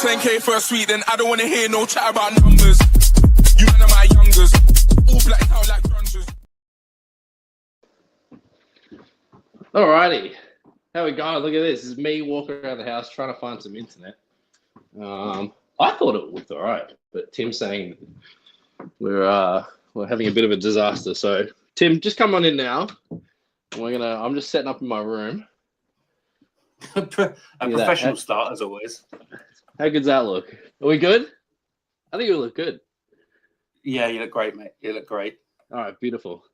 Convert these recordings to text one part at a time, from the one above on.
10K for a suite, then I don't want to hear no chat about numbers. You man are my youngers, all blacked out like grungers. Alrighty, how we going? Look at this. This is me walking around the house trying to find some internet. I thought it looked alright, but Tim's saying we're having a bit of a disaster. So Tim, just come on in now. I'm just setting up in my room. A professional start, as always. How good's that look? Are we good? I think we look good. Yeah, you look great, mate. You look great. All right, beautiful.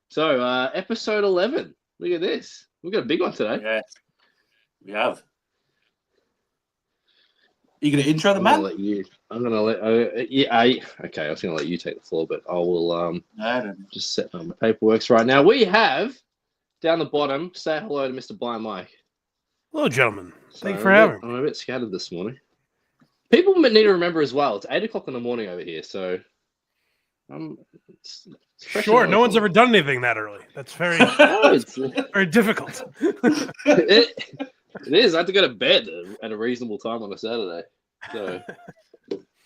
So, episode 11. Look at this. We've got a big one today. Yeah, we have. Are you going to intro the man? Okay, I was going to let you take the floor, but I will just set my paperwork right now. We have, down the bottom, say hello to Mr. Blind Mike. Hello, gentlemen. Thank you for having me. I'm a bit scattered this morning. People need to remember as well, it's 8 o'clock in the morning over here, so it's sure, no one's ever done anything that early. That's very, very difficult. It is. I have to go to bed at a reasonable time on a Saturday. So.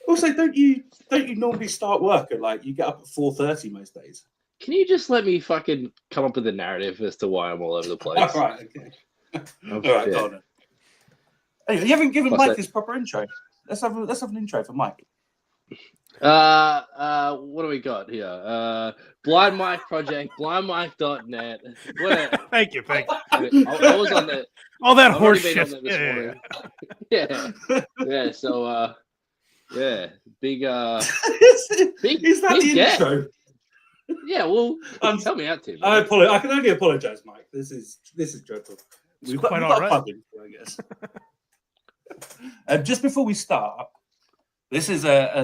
Also, don't you normally start work at you get up at 4:30 most days? Can you just let me fucking come up with a narrative as to why I'm all over the place? All right, okay. All right, hold on. Anyway, you haven't given Mike his proper intro. Let's have an intro for Mike. What do we got here? Blind Mike Project, blindmike.net. Thank you. I was on the. All that I've horse shit. shit. Yeah. So, big. Is that big the intro? Yeah, well, tell me out, Tim. I can only apologise, Mike. This is dreadful. We've got all a plug in, I guess. Just before we start, this is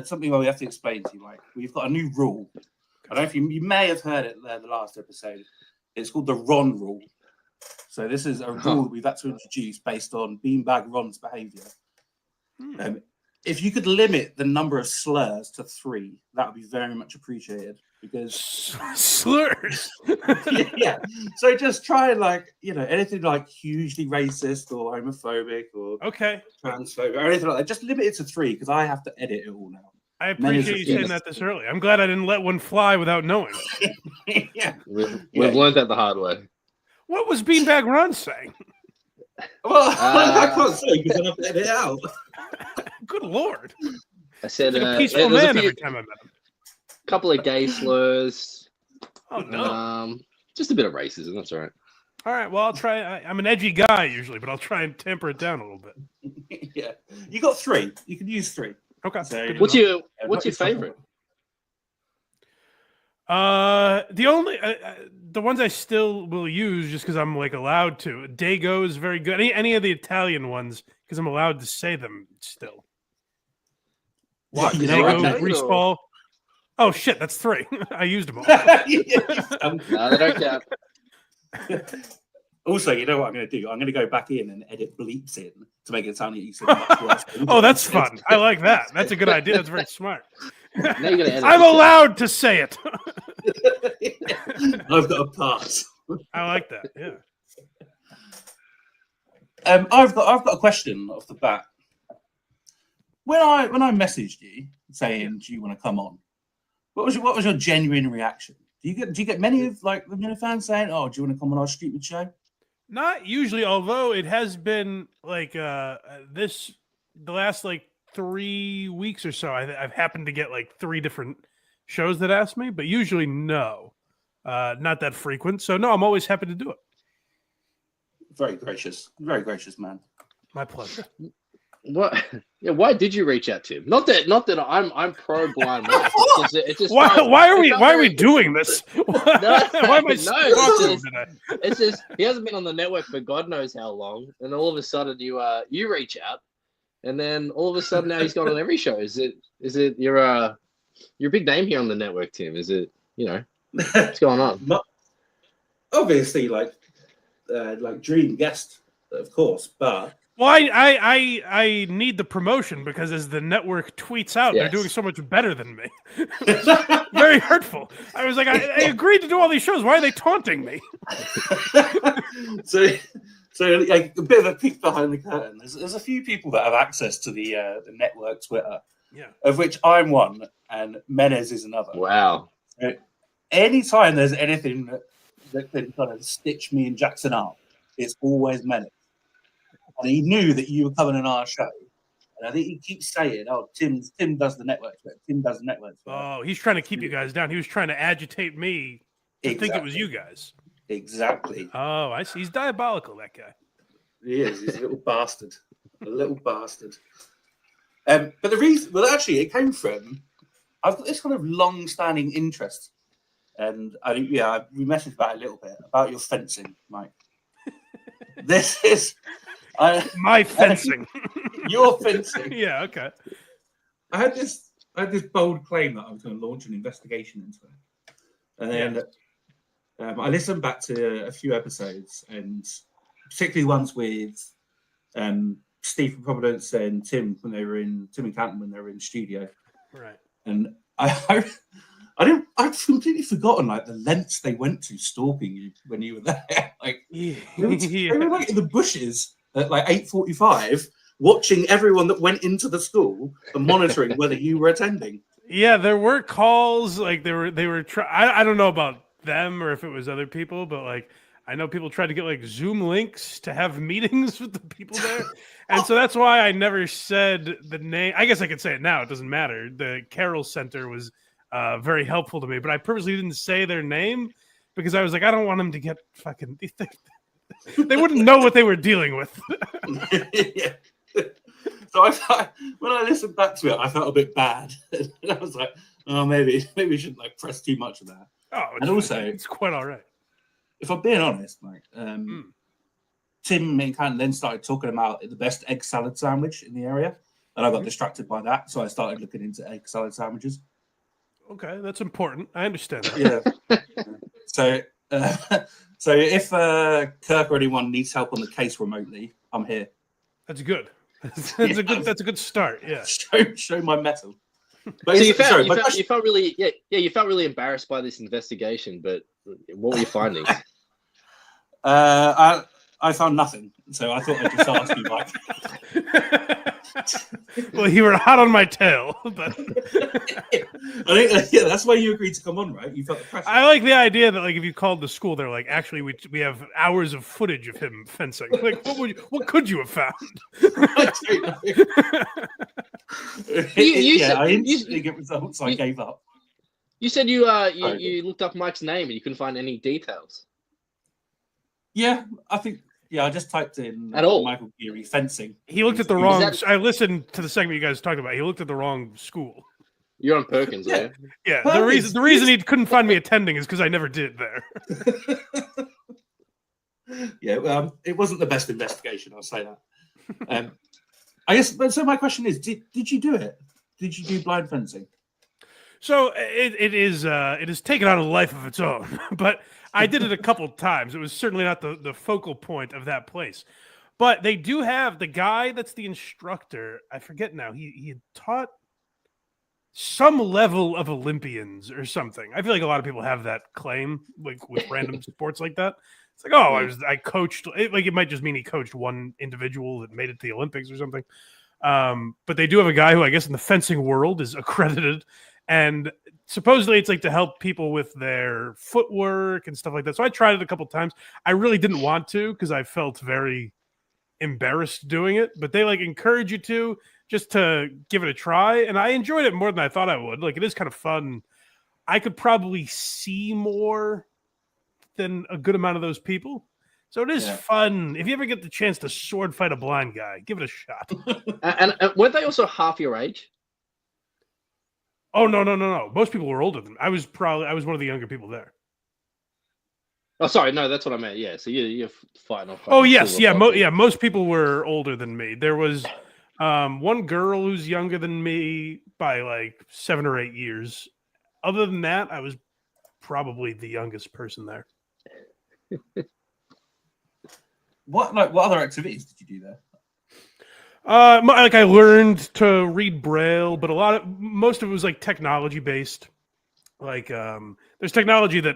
something where we have to explain to you, Mike. We've got a new rule. I don't know if you may have heard it there the last episode. It's called the Ron rule. So this is a rule we've had to introduce based on Beanbag Ron's behaviour. If you could limit the number of slurs to 3, that would be very much appreciated. Because slurs, yeah. So just try and anything hugely racist or homophobic or transphobic or anything like that. Just limit it to 3 because I have to edit it all now. I appreciate you saying that this early. I'm glad I didn't let one fly without knowing. Yeah, we've learned that the hard way. What was Beanbag Ron saying? Well, I can't say because I have to edit it out. Good Lord! I said a peaceful man every time I met him. Couple of gay slurs. Oh no! Just a bit of racism. That's all right. All right. Well, I'll try. I'm an edgy guy usually, but I'll try and temper it down a little bit. Yeah, you got 3. You can use 3. Okay. So, what's your favorite? The ones I still will use just because I'm allowed to. Dago is very good. Any of the Italian ones because I'm allowed to say them still. What? Dago, Greaseball. Oh shit, that's 3. I used them all. No, they don't count. Also, you know what I'm going to do? I'm going to go back in and edit bleeps in to make it sound like you said much worse. Oh, that's fun. I like that. That's a good idea. That's very smart. I'm allowed to say it. I've got a pass. I like that. Yeah. I've got a question off the bat. When I messaged you saying, "Do you want to come on?" What was your genuine reaction? Do you get many of the Minifans saying, "Oh, do you want to come on our stupid show?" Not usually, although it has been the last 3 weeks or so. I've happened to get 3 different shows that ask me, but usually no, not that frequent. So no, I'm always happy to do it. Very gracious, man. My pleasure. What? Yeah, why did you reach out to him? Not that I'm pro Blind Mike. It's just why are we doing this? Why am I it's just he hasn't been on the network for God knows how long, and all of a sudden you reach out, and then all of a sudden now he's gone on every show. Is it you're a big name here on the network, Tim? Is it what's going on? Obviously, dream guest, of course, but. Well, I need the promotion because as the network tweets out, they're doing so much better than me. Very hurtful. I was like, I agreed to do all these shows. Why are they taunting me? So So, like, a bit of a peek behind the curtain. There's a few people that have access to the network Twitter, of which I'm one, and Menez is another. Wow. So, anytime there's anything that can kind of stitch me and Jackson up, it's always Menez. And he knew that you were coming on our show. And I think he keeps saying, "Oh, Tim does the network Twitter. Tim does the network Twitter." Oh, he's trying to keep you guys down. He was trying to agitate me to think it was you guys. Exactly. Oh, I see. He's diabolical, that guy. He is. He's a little bastard. A little bastard. But the reason, well, actually, it came from, I've got this kind of long-standing interest. And we messaged about it a little bit, about your fencing, Mike. This is... My fencing. Your fencing. Yeah, okay. I had this bold claim that I was going to launch an investigation into it. And then I listened back to a few episodes, and particularly ones with Steve from Providence and Tim and Canton when they were in studio. Right. And I'd completely forgotten like the lengths they went to stalking you when you were there. Like they were like in the bushes at like 8:45, watching everyone that went into the school and monitoring whether you were attending. Yeah, there were calls. Like they were. I don't know about them or if it was other people, but like I know people tried to get like Zoom links to have meetings with the people there, and so that's why I never said the name. I guess I could say it now. It doesn't matter. The Carroll Center was very helpful to me, but I purposely didn't say their name because I was like, I don't want them to get fucking. They wouldn't know what they were dealing with. Yeah. So when I listened back to it, I felt a bit bad. I was like, oh, maybe we shouldn't like press too much of that. Oh, and also, it's quite all right. If I'm being honest, Mike, Tim and Canton then started talking about the best egg salad sandwich in the area, and I got distracted by that, so I started looking into egg salad sandwiches. Okay, that's important. I understand that. Yeah. So if Kirk or anyone needs help on the case remotely, I'm here. That's good. That's a good start. Yeah. Show my mettle. But so you felt really embarrassed by this investigation, but what were you finding? I found nothing, so I thought I'd just ask you, Mike. Well, you were hot on my tail, but I think that's why you agreed to come on, right? You felt the pressure. I like the idea that like if you called the school, they're like, actually, we have hours of footage of him fencing. Like, what could you have found? I instantly get results. I gave up. You said you looked up Mike's name and you couldn't find any details. Yeah, I think. Yeah, I just typed in at all Michael Geary fencing. He looked at the wrong. I listened to the segment you guys talked about. He looked at the wrong school. You're on Perkins, yeah. Yeah. The reason he couldn't find me attending is because I never did there. Yeah, it wasn't the best investigation. I'll say that. I guess. But so my question is, did you do it? Did you do blind fencing? So it is taken on a life of its own, but I did it a couple times. It was certainly not the focal point of that place, but they do have the guy that's the instructor. I forget now. He had taught some level of Olympians or something. I feel like a lot of people have that claim, like with random sports like that. It's like, oh, I coached. Like it might just mean he coached one individual that made it to the Olympics or something. But they do have a guy who I guess in the fencing world is accredited. And supposedly it's like to help people with their footwork and stuff like that. So I tried it a couple times. I really didn't want to because I felt very embarrassed doing it. But they like encourage you to just to give it a try. And I enjoyed it more than I thought I would. Like it is kind of fun. I could probably see more than a good amount of those people. So it is fun. If you ever get the chance to sword fight a blind guy, give it a shot. and weren't they also half your age? Oh, no. Most people were older than me. I was one of the younger people there. Oh, sorry. No, that's what I meant. Yeah. So you're fighting off. Oh, yes. Yeah. Most people were older than me. There was one girl who's younger than me by like 7 or 8 years. Other than that, I was probably the youngest person there. What other activities did you do there? Like I learned to read Braille, but most of it was like technology based. Like there's technology that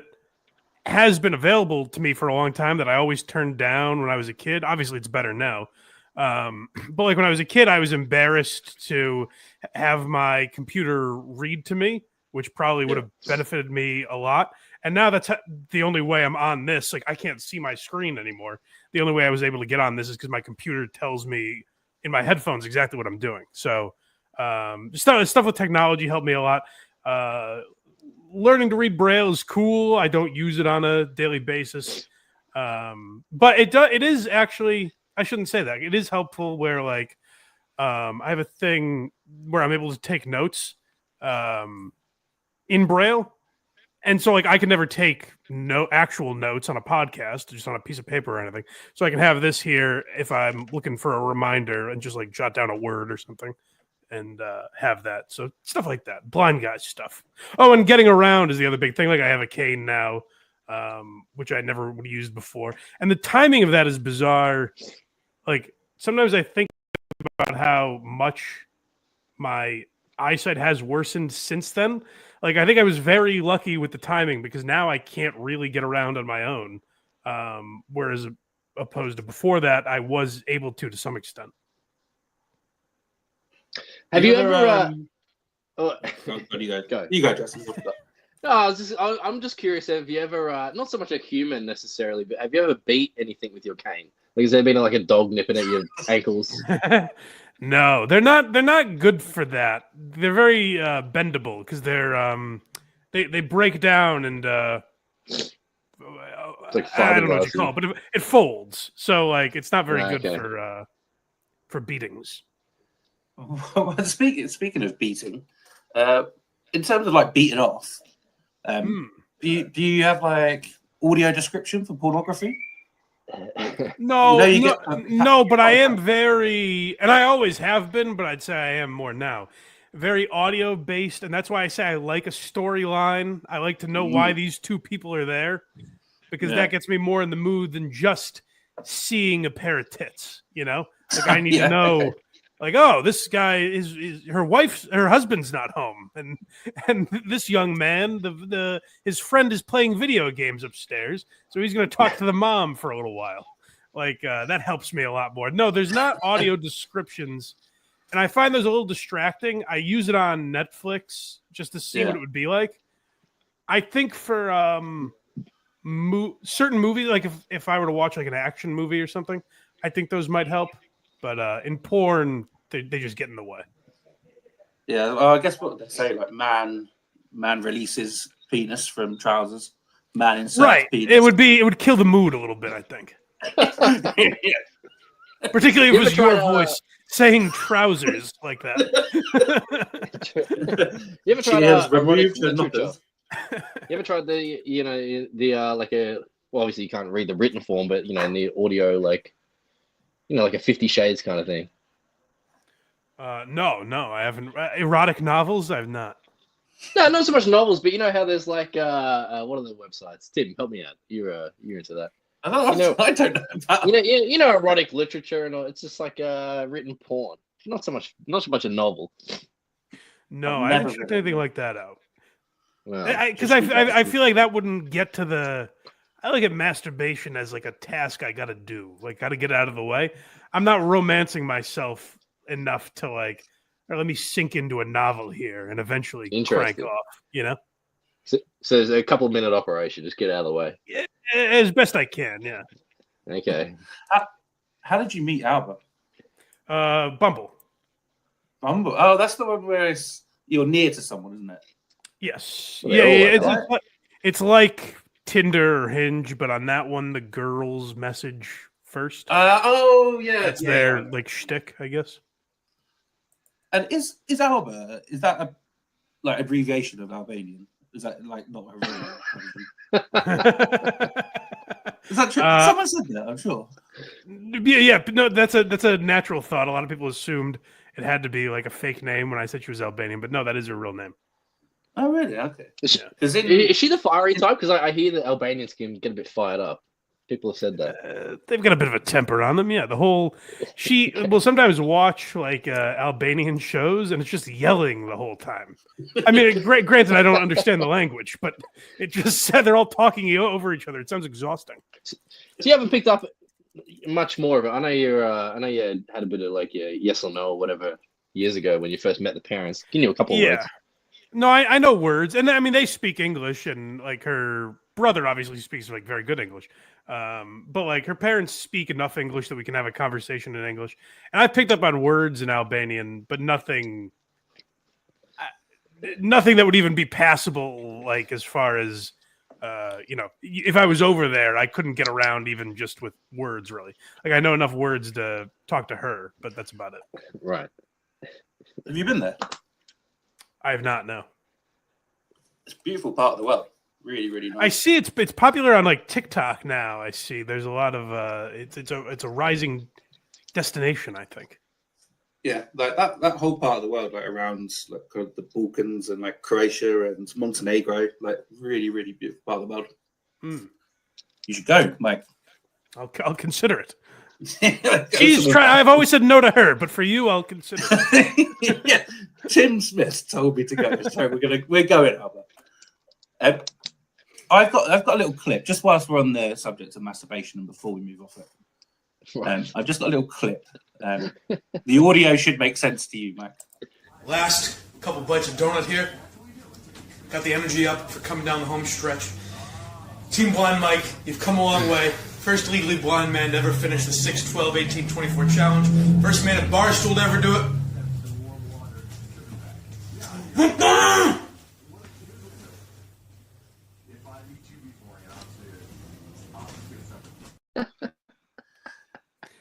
has been available to me for a long time that I always turned down when I was a kid. Obviously, it's better now. But like when I was a kid, I was embarrassed to have my computer read to me, which probably would have benefited me a lot. And now that's the only way I'm on this. Like I can't see my screen anymore. The only way I was able to get on this is because my computer tells me in my headphones exactly what I'm doing. So stuff with technology helped me a lot. Learning to read Braille is cool. I don't use it on a daily basis. But it is actually, I shouldn't say that. It is helpful where like I have a thing where I'm able to take notes in Braille. And so like I can never take no actual notes on a podcast, just on a piece of paper or anything. So I can have this here if I'm looking for a reminder and just like jot down a word or something and have that. So stuff like that. Blind guy stuff. Oh, and getting around is the other big thing. Like I have a cane now, which I never would have used before. And the timing of that is bizarre. Like sometimes I think about how much my eyesight has worsened since then. Like I think I was very lucky with the timing because now I can't really get around on my own. Whereas opposed to before that, I was able to some extent. Have you ever? Go, you go, Justin. No, I'm just curious. Have you ever? Not so much a human necessarily, but have you ever beat anything with your cane? Like, has there been like a dog nipping at your ankles? No, they're not. They're not good for that. They're very bendable because they break down and It's like I don't know what you call it, but it folds. So like it's not very good okay. for beatings. Well, speaking of beating, in terms of like beating off, do you have like audio description for pornography? No, no, but I am very, and I always have been, but I'd say I am more now, very audio based, and that's why I say I like a storyline. I like to know why these two people are there, because that gets me more in the mood than just seeing a pair of tits. You know, like I need to know. Like, oh, this guy is her husband's not home, and this young man, his friend is playing video games upstairs, so he's going to talk to the mom for a little while. Like that helps me a lot more. No, there's not audio descriptions, and I find those a little distracting. I use it on Netflix just to see what it would be like. I think for certain movies, like if I were to watch like an action movie or something, I think those might help. But in porn, they just get in the way. Yeah, well, I guess what they say, like man releases penis from trousers, man inserts penis. It would kill the mood a little bit, I think. Particularly if it was your voice saying trousers like that. You ever tried erotic literature? You ever tried well, obviously you can't read the written form, but in the audio, like like a 50 Shades kind of thing. No, I haven't. Erotic novels, I've not. No, not so much novels, but how there's like what are the websites? Tim, help me out. You're into that. I don't know about. Erotic literature and all. It's just like written porn. Not so much a novel. No, I haven't checked anything like that out. Because Well, I feel like that wouldn't get to the. I look at masturbation as like a task I got to do, like got to get out of the way. I'm not romancing myself enough to like, or let me sink into a novel here and eventually crank off, So it's a couple-minute operation. Just get out of the way. Yeah, as best I can, yeah. Okay. How did you meet Albert? Bumble. Bumble. Oh, that's the one where you're near to someone, isn't it? Yes. Well, yeah. It's like Tinder or Hinge, but on that one, the girls message first. That's their like shtick, I guess. And is Albert, is that a like abbreviation of Albanian? Is that like not a real? Is that true? Someone said that, I'm sure. Yeah, but no, that's a natural thought. A lot of people assumed it had to be like a fake name when I said she was Albanian, but no, that is her real name. Oh, really? Okay. Is she the fiery type? Because I hear that Albanians can get a bit fired up. People have said that. They've got a bit of a temper on them. Yeah, she will sometimes watch like Albanian shows, and it's just yelling the whole time. I mean, granted, I don't understand the language, but it just said they're all talking over each other. It sounds exhausting. So you haven't picked up much more of it. I know you had a bit of like yes or no or whatever years ago when you first met the parents. Give you a couple of words. No, I know words, and I mean they speak English, and like her brother obviously speaks like very good English, but like her parents speak enough English that we can have a conversation in English. And I picked up on words in Albanian, but nothing that would even be passable. Like as far as if I was over there, I couldn't get around even just with words. Really, like I know enough words to talk to her, but that's about it. Right. Have you been there? I have not. No. It's a beautiful part of the world. Really, really nice. I see it's popular on like TikTok now. I see there's a lot of it's a rising destination, I think. Yeah, like that whole part of the world, like around like the Balkans and like Croatia and Montenegro, like really, really beautiful part of the world. Mm. You should go, Mike. I'll consider it. I've always said no to her, but for you, I'll consider it. Yeah, Tim Smith told me to go, so we're going, Albert. I've got a little clip just whilst we're on the subject of masturbation and before we move off it. Right. I've just got a little clip. The audio should make sense to you, Mike. Last couple bites of donut here. Got the energy up for coming down the home stretch. Team Blind Mike, you've come a long way. First legally blind man to ever finish the 6, 12, 18, 24 challenge. First man at Barstool to ever do it.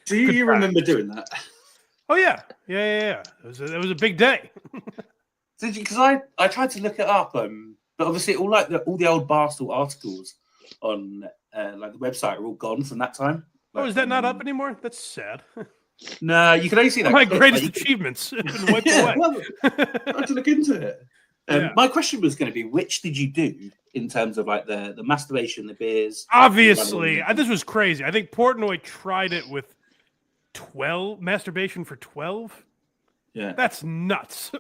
Do you remember doing that? Oh yeah. It was a big day. Did you? Because I tried to look it up, but obviously all the old Barstool articles on like the website are all gone from that time. Like, Is that not up anymore? That's sad. No, you can only see that. My greatest achievements have been wiped away. Well, I had to look into it. My question was going to be, which did you do in terms of like the masturbation, the beers? Obviously, this was crazy. I think Portnoy tried it with 12 masturbation for 12. Yeah, that's nuts.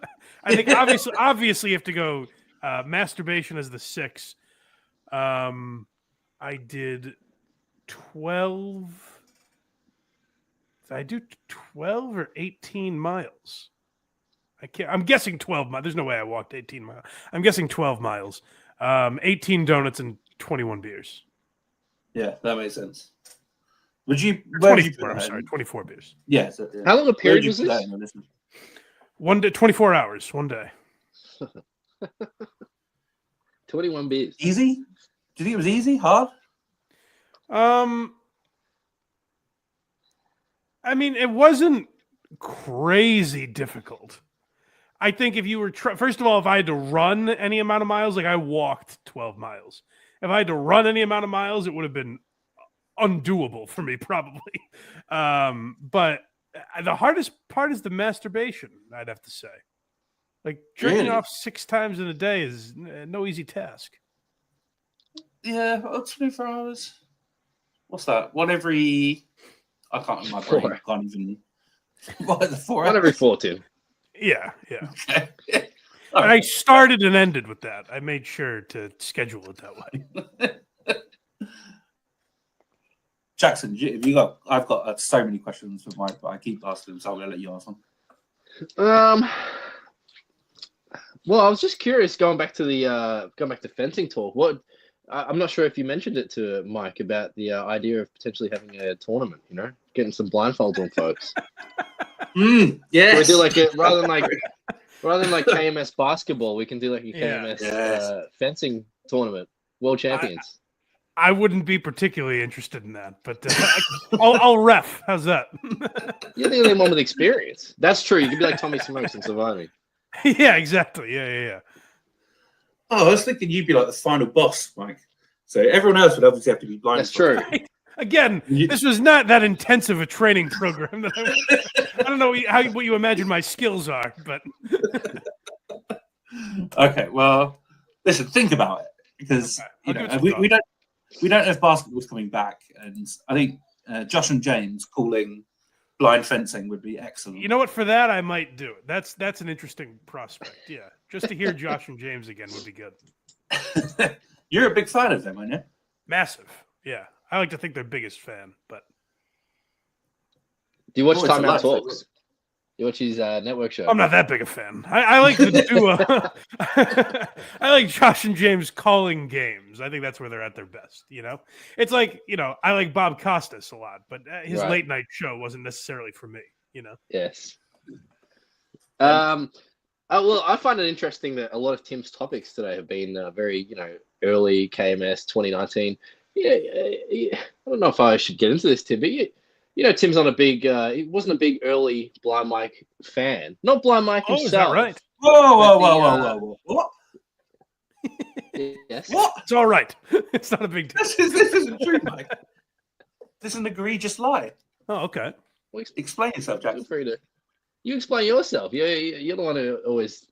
I think obviously you have to go masturbation as the 6. I did 12. Did I do 12 or 18 miles? I'm guessing 12 miles. There's no way I walked 18 miles. I'm guessing 12 miles. 18 donuts and 21 beers. Yeah, that makes sense. Would you? 24, I'm sorry, 24 beers. Yeah. How long a period was this? 1 day, 24 hours, one day. 21 beers. Easy? Do you think it was easy? Hard? I mean, it wasn't crazy difficult. I think if you were first of all, if I had to run any amount of miles, like I walked 12 miles. If I had to run any amount of miles, it would have been undoable for me, probably. But the hardest part is the masturbation, I'd have to say. Like jerking off 6 times in a day is no easy task. Yeah, about 24 hours. What's that? One every... I can't, my brain can't even... What is the 4 One every 14. Yeah. Okay. And I started and ended with that. I made sure to schedule it that way. Jackson, I've got so many questions for Mike, but I keep asking them, so I'm going to let you ask them. Well, I was just curious, going back to fencing talk. I'm not sure if you mentioned it to Mike about the idea of potentially having a tournament. Getting some blindfolds on folks. Yes. We do like rather than like KMS basketball, we can do like a KMS fencing tournament. World champions. I wouldn't be particularly interested in that, but I'll ref. How's that? You're the only one with experience. That's true. You could be like Tommy Smokes and surviving. Yeah, exactly. Yeah. Oh, I was thinking you'd be like the final boss, Mike. So everyone else would obviously have to be blind. That's true. Again, this was not that intensive a training program. I don't know what you imagine my skills are, but okay. Well, listen, think about it, because we don't. we don't know if basketball's coming back, and I think Josh and James calling blind fencing would be excellent. You know what? For that, I might do it. That's an interesting prospect. Yeah, just to hear Josh and James again would be good. You're a big fan of them, aren't you? Massive. Yeah, I like to think they're biggest fan, but. Do you watch Oh, it's Time a Out live Talks? You watch his network show? I'm not that big a fan. I like the duo. I like Josh and James calling games. I think that's where they're at their best. It's like I like Bob Costas a lot, but his late night show wasn't necessarily for me. Yes. Well, I find it interesting that a lot of Tim's topics today have been very, early KMS 2019. Yeah, I don't know if I should get into this, Tim, but Tim's not a big. He wasn't a big early Blind Mike fan. Not Blind Mike himself. Is that right? Whoa! What? Yes. What? It's all right. It's not a big deal. This isn't true, Mike. This is an egregious lie. Oh, okay. Well, Explain yourself, Jack. feel free to. You explain yourself. You're the one who always,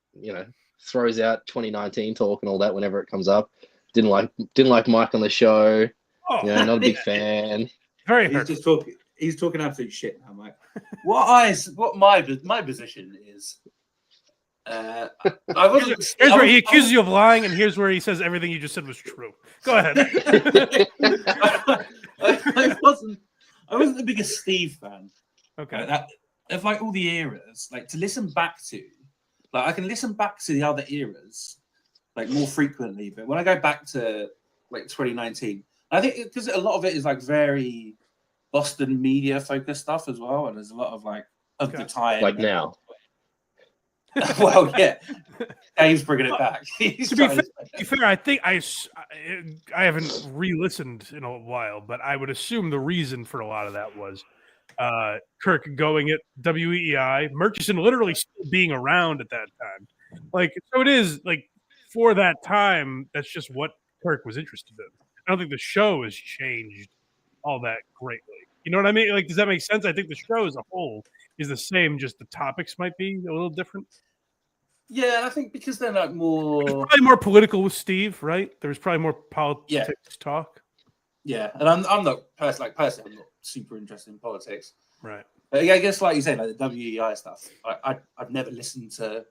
throws out 2019 talk and all that whenever it comes up. Didn't like Mike on the show. Oh, Not a big fan. very He's hurt. just talking. He's talking absolute shit now, Mike. What my position is. I wasn't. Here's where he accuses you of lying, and here's where he says everything you just said was true. Go ahead. I wasn't the biggest Steve fan. Okay. Of like all the eras, like to listen back to, like I can listen back to the other eras, like more frequently. But when I go back to like 2019, I think because a lot of it is like very Boston media focused stuff as well, and there's a lot of like of the time. Like now. Well, yeah, Dave's bringing it back. To be fair, I think I haven't re-listened in a while, but I would assume the reason for a lot of that was Kirk going at WEI, Murchison literally still being around at that time. Like, so it is like for that time, that's just what Kirk was interested in. I don't think the show has changed all that greatly. You know what I mean? Like, does that make sense? I think the show as a whole is the same, just the topics might be a little different. Yeah, I think because they're like more Probably more political with Steve, right? There was probably more politics talk. Yeah, and I'm not personally I'm not super interested in politics. Right. But I guess like you say, like the WEI stuff. I've never listened to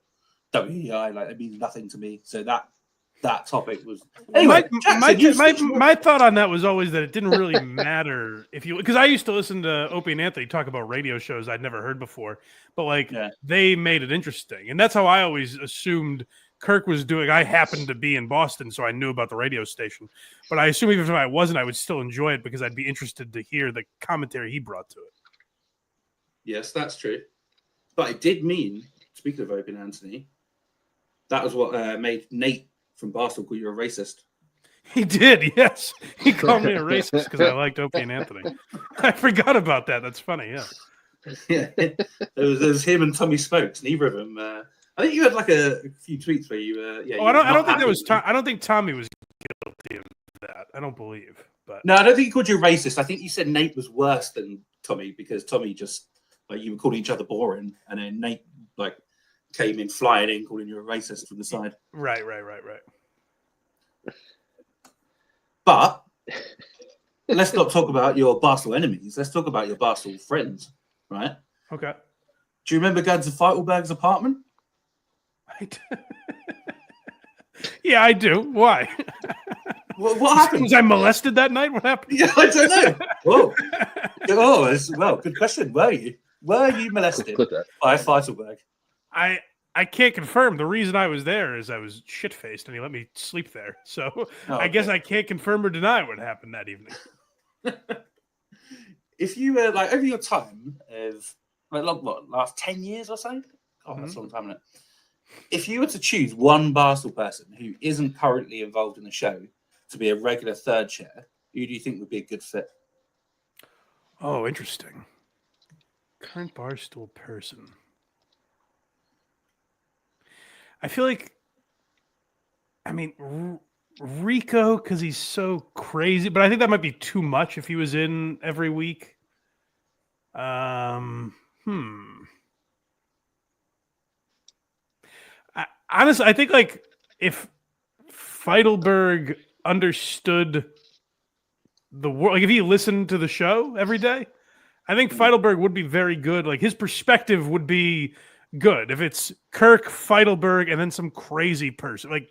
WEI. Like it means nothing to me. So that topic was anyway. My thought on that was always that it didn't really matter because I used to listen to Opie and Anthony talk about radio shows I'd never heard before, but they made it interesting, and that's how I always assumed Kirk was doing. I happened to be in Boston, so I knew about the radio station, but I assume even if I wasn't, I would still enjoy it because I'd be interested to hear the commentary he brought to it. Yes, that's true, but it did mean, speaking of Opie and Anthony, that was what made Nate from Barstool call you a racist. He did, yes. He called me a racist because I liked Opie and Anthony. I forgot about that. That's funny, yeah. Yeah, there was him and Tommy Smokes. Neither of them. I think you had like a few tweets where you. I don't think that was. I don't think Tommy was guilty of that. I don't believe. But no, I don't think he called you a racist. I think you said Nate was worse than Tommy because Tommy just like you were calling each other boring, and then Nate like came in flying in, calling you a racist from the side. Right. But let's not talk about your Barstool enemies. Let's talk about your Barstool friends, right? Okay. Do you remember going to Feitelberg's apartment? Yeah, I do. Why? What happened? Was I molested that night? What happened? Yeah, I don't know. Whoa. Well, good question. Were you molested by Feitelberg? I can't confirm. The reason I was there is I was shit-faced and he let me sleep there. So I guess I can't confirm or deny what happened that evening. If you were like over your time of last 10 years or so? Oh, that's a long time, isn't it? If you were to choose one Barstool person who isn't currently involved in the show to be a regular third chair, who do you think would be a good fit? Oh, interesting. Current Barstool person. I feel like, Rico, because he's so crazy, but I think that might be too much if he was in every week. Honestly, I think like if Feitelberg understood the world. Like if he listened to the show every day, I think Feidelberg would be very good. Like his perspective would be good if it's Kirk, Feidelberg, and then some crazy person. Like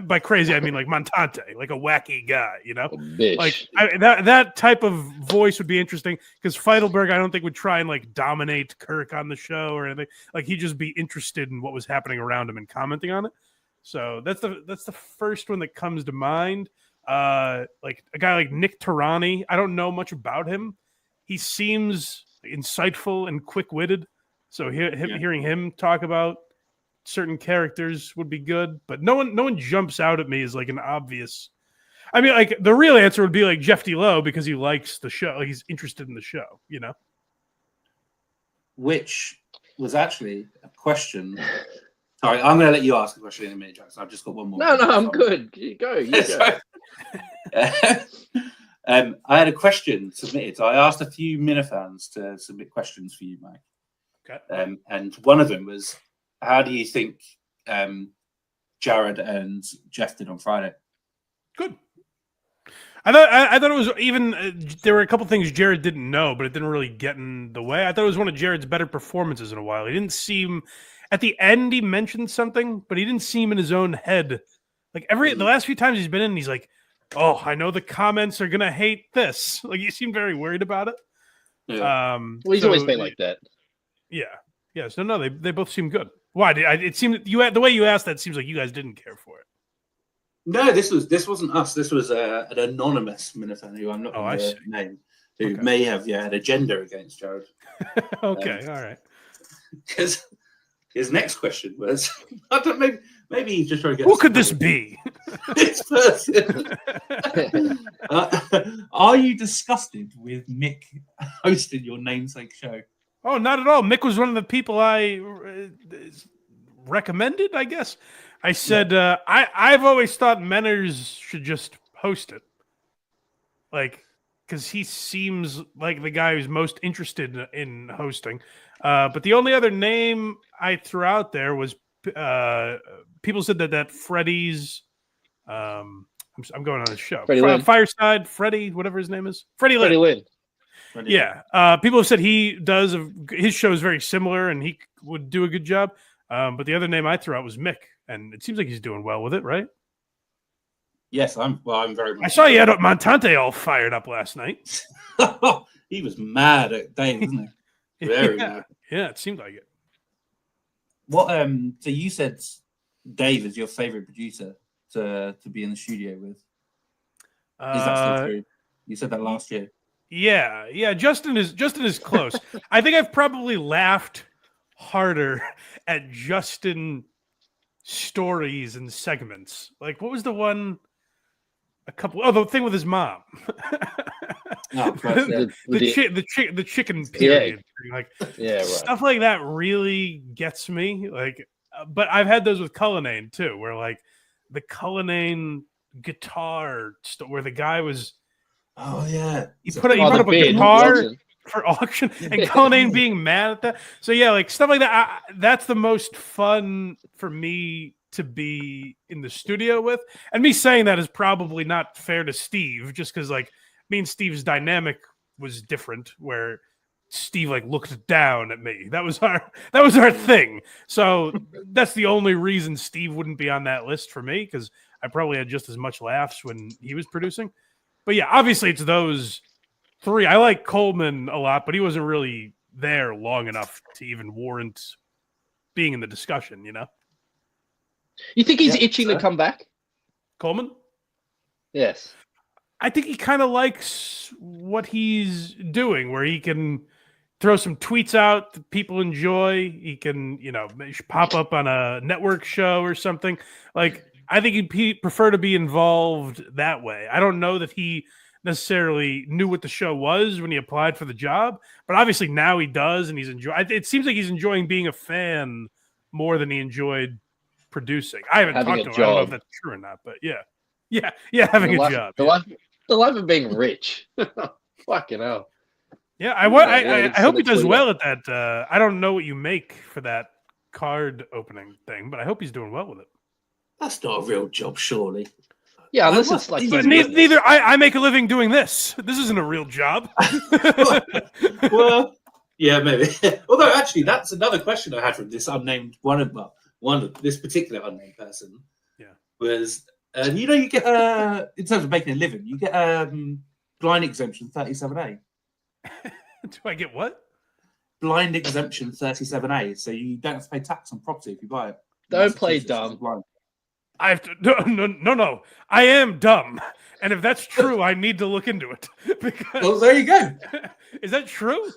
by crazy, I mean like Montante, like a wacky guy, you know? A bitch. Like that type of voice would be interesting because Feidelberg, I don't think would try and like dominate Kirk on the show or anything. Like he'd just be interested in what was happening around him and commenting on it. So that's the first one that comes to mind. Like a guy like Nick Tarani, I don't know much about him. He seems insightful and quick-witted. So hearing him talk about certain characters would be good, but no one jumps out at me as like an obvious. I mean, like the real answer would be like Jeff D. Lowe because he likes the show, like he's interested in the show, you know. Which was actually a question. Sorry, I'm going to let you ask a question in a minute, Jackson. I've just got one more. No, I'm good. You go. I had a question submitted. So I asked a few Minifans to submit questions for you, Mike. Okay. And one of them was, how do you think Jared and Jeff did on Friday? Good. I thought it was even there were a couple things Jared didn't know, but it didn't really get in the way. I thought it was one of Jared's better performances in a while. He didn't seem at the end. He mentioned something, but he didn't seem in his own head. Like the last few times he's been in, he's like, "Oh, I know the comments are gonna hate this." Like he seemed very worried about it. Yeah. Well, he's always been like that. Yeah. So no, they both seem good. Why? It seemed the way you asked that seems like you guys didn't care for it. No, this wasn't us. This was an anonymous Minifan who I'm not going to name, who may have had agenda against Jared. Okay, all right. Because his next question was, I don't maybe he's just trying to get. Who could this be? This person. Are you disgusted with Mick hosting your namesake show? Oh, not at all. Mick was one of the people I recommended, I guess. I said, I've always thought Menners should just host it. Like, because he seems like the guy who's most interested in hosting. But the only other name I threw out there was people said that Freddie's, I'm going on his show. Fireside, Freddie, whatever his name is. Freddie Lynn. Yeah. People have said his show is very similar and he would do a good job. But the other name I threw out was Mick, and it seems like he's doing well with it, right? Yes, I'm very much. I saw you had Montante all fired up last night. He was mad at Dave, wasn't he? Very mad. Yeah, it seemed like it. What so you said Dave is your favorite producer to be in the studio with. Is that still true? You said that last year. Yeah. Justin is close. I think I've probably laughed harder at Justin stories and segments. Like, what was the one? The thing with his mom. The chicken period. Like, stuff like that really gets me. Like, but I've had those with Cullinane too, where like the Cullinane guitar where the guy was. Oh yeah, he put up a guitar for auction, and Cullinane being mad at that. So yeah, like stuff like that. That's the most fun for me to be in the studio with. And me saying that is probably not fair to Steve, just because like me and Steve's dynamic was different, where Steve like looked down at me. That was our thing. So that's the only reason Steve wouldn't be on that list for me, because I probably had just as much laughs when he was producing. But yeah, obviously it's those three. I like Coleman a lot, but he wasn't really there long enough to even warrant being in the discussion, you know? You think he's itching to come back? Coleman? Yes. I think he kind of likes what he's doing, where he can throw some tweets out that people enjoy. He can, pop up on a network show or something. Like, I think he'd prefer to be involved that way. I don't know that he necessarily knew what the show was when he applied for the job, but obviously now he does, and it seems like he's enjoying being a fan more than he enjoyed producing. I haven't talked to him. I don't know if that's true or not, but yeah, having a job. The life of being rich. Fucking hell. Yeah, I hope he does well at that. I don't know what you make for that card opening thing, but I hope he's doing well with it. That's not a real job, surely. Yeah, unless it's like But his neither I make a living doing this. This isn't a real job. Well, yeah, maybe. Although, actually, that's another question I had from this unnamed one of this particular unnamed person. Yeah. Was you get in terms of making a living, you get blind exemption 37A. Do I get what? Blind exemption 37A, so you don't have to pay tax on property if you buy it. Don't play dumb. Blind. I have to no. I am dumb, and if that's true, I need to look into it. Because Well, there you go. is that true?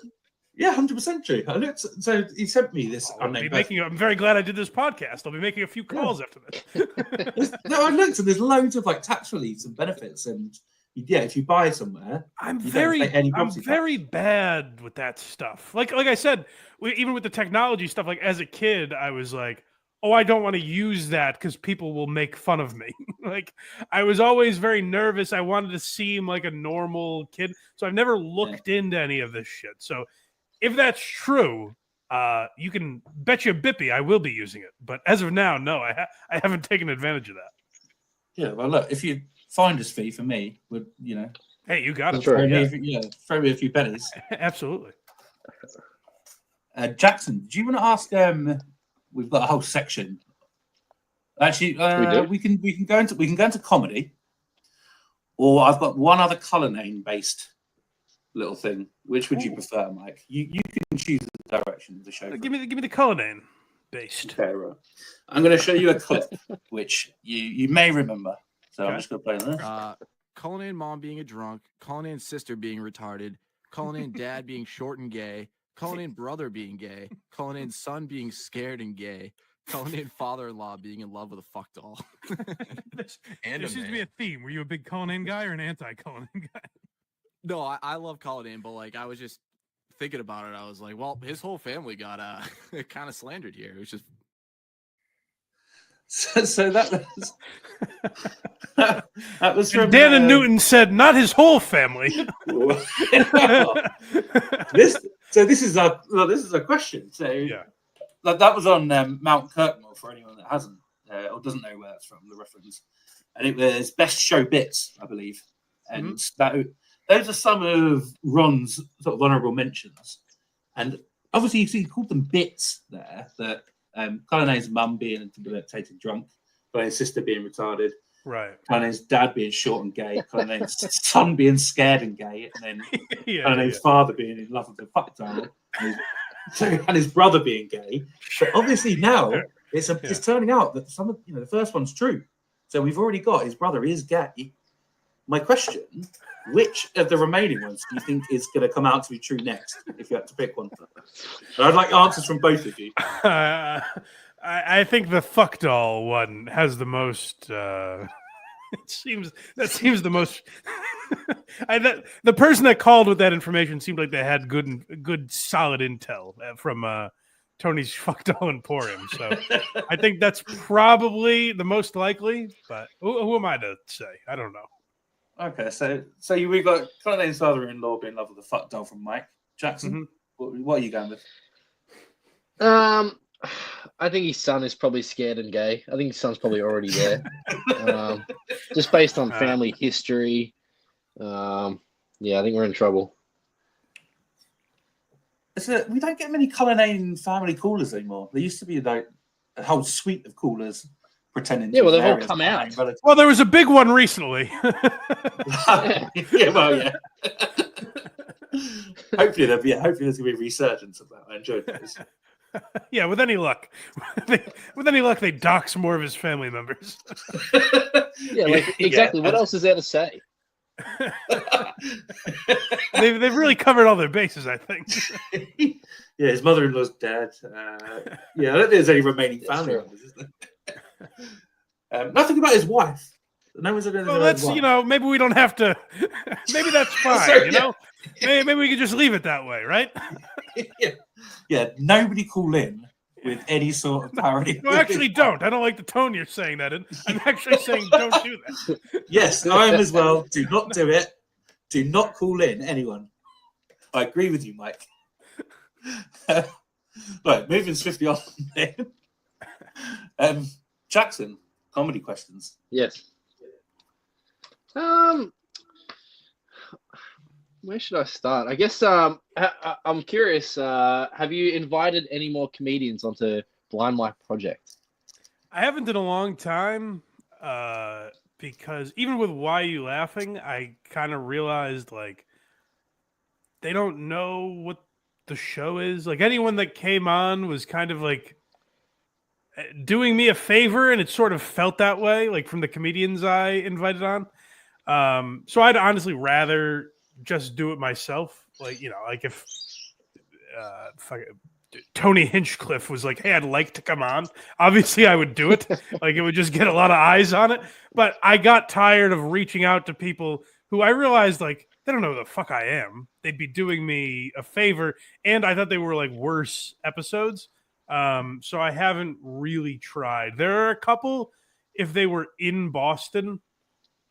Yeah, 100% true. I looked. So he sent me this unnamed person. I'm very glad I did this podcast. I'll be making a few calls after this. No, I looked, and there's loads of like tax reliefs and benefits, and yeah, if you buy somewhere, I'm you don't pay any property tax. very bad with that stuff. Like I said, even with the technology stuff, like as a kid, I was like, oh, I don't want to use that because people will make fun of me. Like I was always very nervous. I wanted to seem like a normal kid. So I've never looked into any of this shit. So if that's true, you can bet you a bippy I will be using it. But as of now, no, I haven't taken advantage of that. Yeah, well, look, if you finder's fee for me would, Hey, you got it. Sure, throw me a few pennies. Absolutely. Jackson, do you want to ask? We've got a whole section. Actually, we can go into comedy, or I've got one other color name based little thing. Which would you prefer, Mike? You can choose the direction of the show. Give me the color name based. Okay, right. I'm going to show you a clip which you may remember. So I'm just going to play this. Cullinan mom being a drunk, Cullinan sister being retarded, Cullinan dad being short and gay, Cullinan brother being gay, Cullinan son being scared and gay, Cullinan father-in-law being in love with a fuck doll. There seems to be a theme. Were you a big Cullinan guy or an anti-Cullinan guy? No, I love Cullinan, but like I was just thinking about it. I was like, well, his whole family got kind of slandered here. It was just So that was from Dan and Newton said, not his whole family. This is a question. So Yeah. that was on Mount Kirkmore for anyone that hasn't or doesn't know where that's from, the reference, and it was best show bits, I believe, and those are some of Ron's sort of honourable mentions, and obviously you see he called them bits there. That Cullinan's mum being a debilitated drunk, Cullinan's sister being retarded, Right. Cullinan's dad being short and gay, Cullinan's son being scared and gay, and then Cullinan's father being in love with the fuck doll, and his brother being gay. But obviously now it's turning out that some of the first one's true. So we've already got his brother is gay. My question: which of the remaining ones do you think is going to come out to be true next? If you had to pick one, and I'd like answers from both of you. I think the fuck doll one has the most. It seems the most. The person that called with that information seemed like they had good solid intel from Tony's fuck doll emporium. So I think that's probably the most likely. But who am I to say? I don't know. Okay, so we've got Cullinan's father-in-law being in love with the fuck doll from Mike Jackson. What are you going with? I think his son is probably scared and gay. I think his son's probably already there. Just based on family history. I think we're in trouble. We don't get many Cullinan family callers anymore. There used to be like a whole suite of callers pretending. Yeah, well, they've all come out. Well, there was a big one recently. yeah. Hopefully there's gonna be a resurgence of that. I enjoyed those. Yeah, with any luck, they dox more of his family members. Exactly. What else is there to say? They've really covered all their bases, I think. Yeah, his mother-in-law's dead. I don't think there's any remaining family members, is there? Nothing about his wife. No one's going to Well, that's maybe we don't have to. Maybe that's fine. Sorry, maybe we could just leave it that way, right? Yeah. Nobody call in with any sort of parody. No, actually, don't. I don't like the tone you're saying that in. I'm actually saying don't do that. Yes, I am as well. Do not do it. Do not call in anyone. I agree with you, Mike. Right, moving swiftly on. Jackson, comedy questions. Yes. Where should I start? I guess I'm curious. Have you invited any more comedians onto Blind Mike Project? I haven't in a long time because even with Why You Laughing, I kind of realized like they don't know what the show is. Like anyone that came on was kind of like doing me a favor, and it sort of felt that way, like from the comedians I invited on. So I'd honestly rather just do it myself. Like, you know, like if Tony Hinchcliffe was like, hey, I'd like to come on, obviously I would do it. Like it would just get a lot of eyes on it. But I got tired of reaching out to people who I realized like they don't know who the fuck I am. They'd be doing me a favor, and I thought they were like worse episodes. So I haven't really tried. There are a couple, if they were in Boston,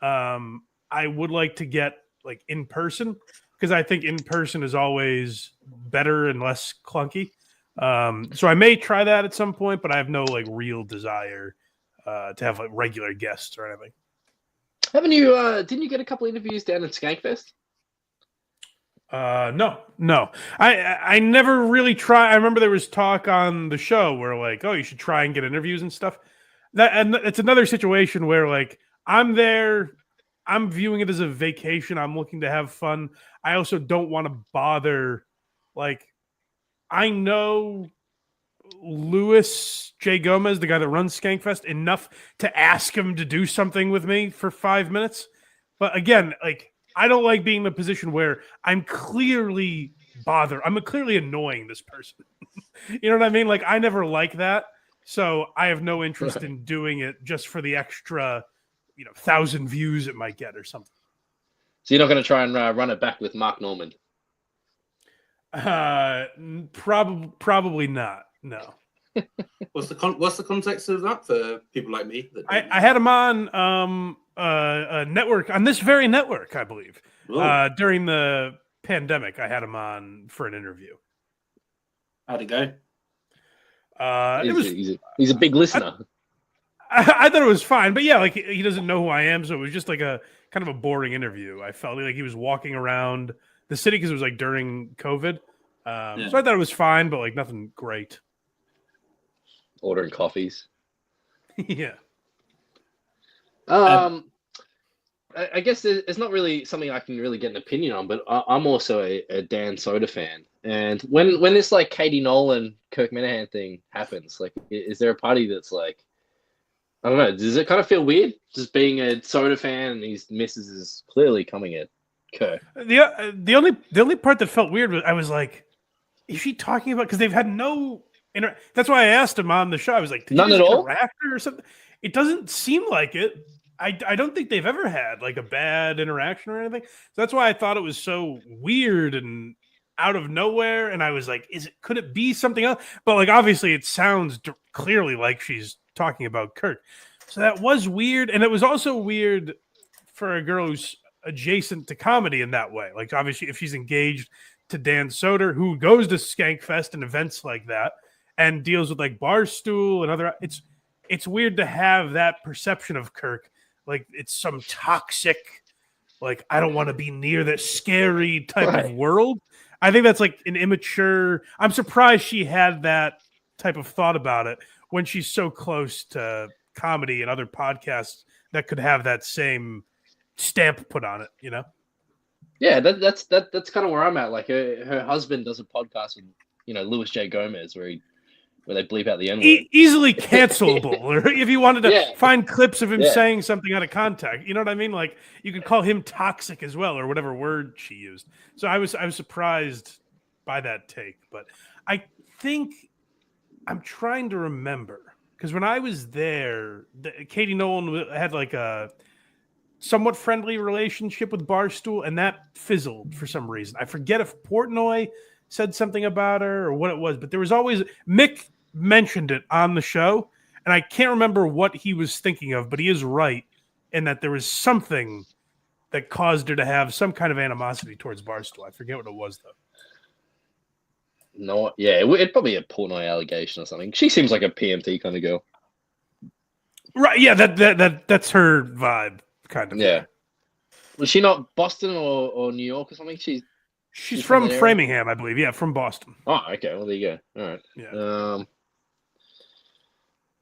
I would like to get like in person, because I think in person is always better and less clunky. So I may try that at some point, but I have no like real desire to have like regular guests or anything. Haven't you? Didn't you get a couple interviews down in Skankfest? No. I never really try. I remember there was talk on the show where like, oh, you should try and get interviews and stuff. And it's another situation where like I'm there. I'm viewing it as a vacation. I'm looking to have fun. I also don't want to bother. Like, I know Louis J. Gomez, the guy that runs Skankfest, enough to ask him to do something with me for 5 minutes. But again, like, I don't like being in a position where I'm clearly bothered. I'm clearly annoying this person. You know what I mean? Like, I never like that. So I have no interest in doing it just for the extra 1,000 views it might get or something. So you're not going to try and run it back with Mark Norman? Probably not. No. What's the context of that for people like me? I had him on a network, on this very network, I believe. During the pandemic, I had him on for an interview. How'd it go? He's a big listener. I thought it was fine, but yeah, like he doesn't know who I am, so it was just like a kind of a boring interview. I felt like he was walking around the city because it was like during COVID. So I thought it was fine, but like nothing great. Ordering coffees. Yeah. I guess it's not really something I can really get an opinion on, but I'm also a Dan Soder fan. And when this like Katie Nolan, Kirk Minahan thing happens, like, is there a party that's like, I don't know, does it kind of feel weird just being a Soda fan and his missus is clearly coming at Kirk? The only part that felt weird was I was like, is she talking about, because they've had no that's why I asked him on the show. I was like, did none you at all interact or something? It doesn't seem like it. I don't think they've ever had like a bad interaction or anything. So that's why I thought it was so weird and out of nowhere. And I was like, could it be something else? But like, obviously it sounds clearly like she's talking about Kirk. So that was weird. And it was also weird for a girl who's adjacent to comedy in that way. Like, obviously, if she's engaged to Dan Soder, who goes to Skankfest and events like that and deals with like Barstool and other, it's weird to have that perception of Kirk. Like, it's some toxic, like, I don't want to be near that scary type of world. I think that's like an immature. I'm surprised she had that type of thought about it when she's so close to comedy and other podcasts that could have that same stamp put on it, Yeah, that's kind of where I'm at. Like, her husband does a podcast with Louis J. Gomez where they bleep out the N-word. Easily cancelable. Or if you wanted to find clips of him saying something out of context, you know what I mean? Like, you could call him toxic as well, or whatever word she used. So I was surprised by that take, but I think I'm trying to remember, because when I was there, Katie Nolan had like a somewhat friendly relationship with Barstool, and that fizzled for some reason. I forget if Portnoy said something about her or what it was, but there was always Mick mentioned it on the show, and I can't remember what he was thinking of, but he is right in that there was something that caused her to have some kind of animosity towards Barstool. I forget what it was though. No, yeah, it'd probably a Portnoy allegation or something. She seems like a PMT kind of girl. Right, yeah, that's her vibe, kind of. Yeah. Was she not Boston or New York or something? She's from that area? Framingham, I believe. Yeah, from Boston. Oh, okay. Well, there you go. All right. Yeah.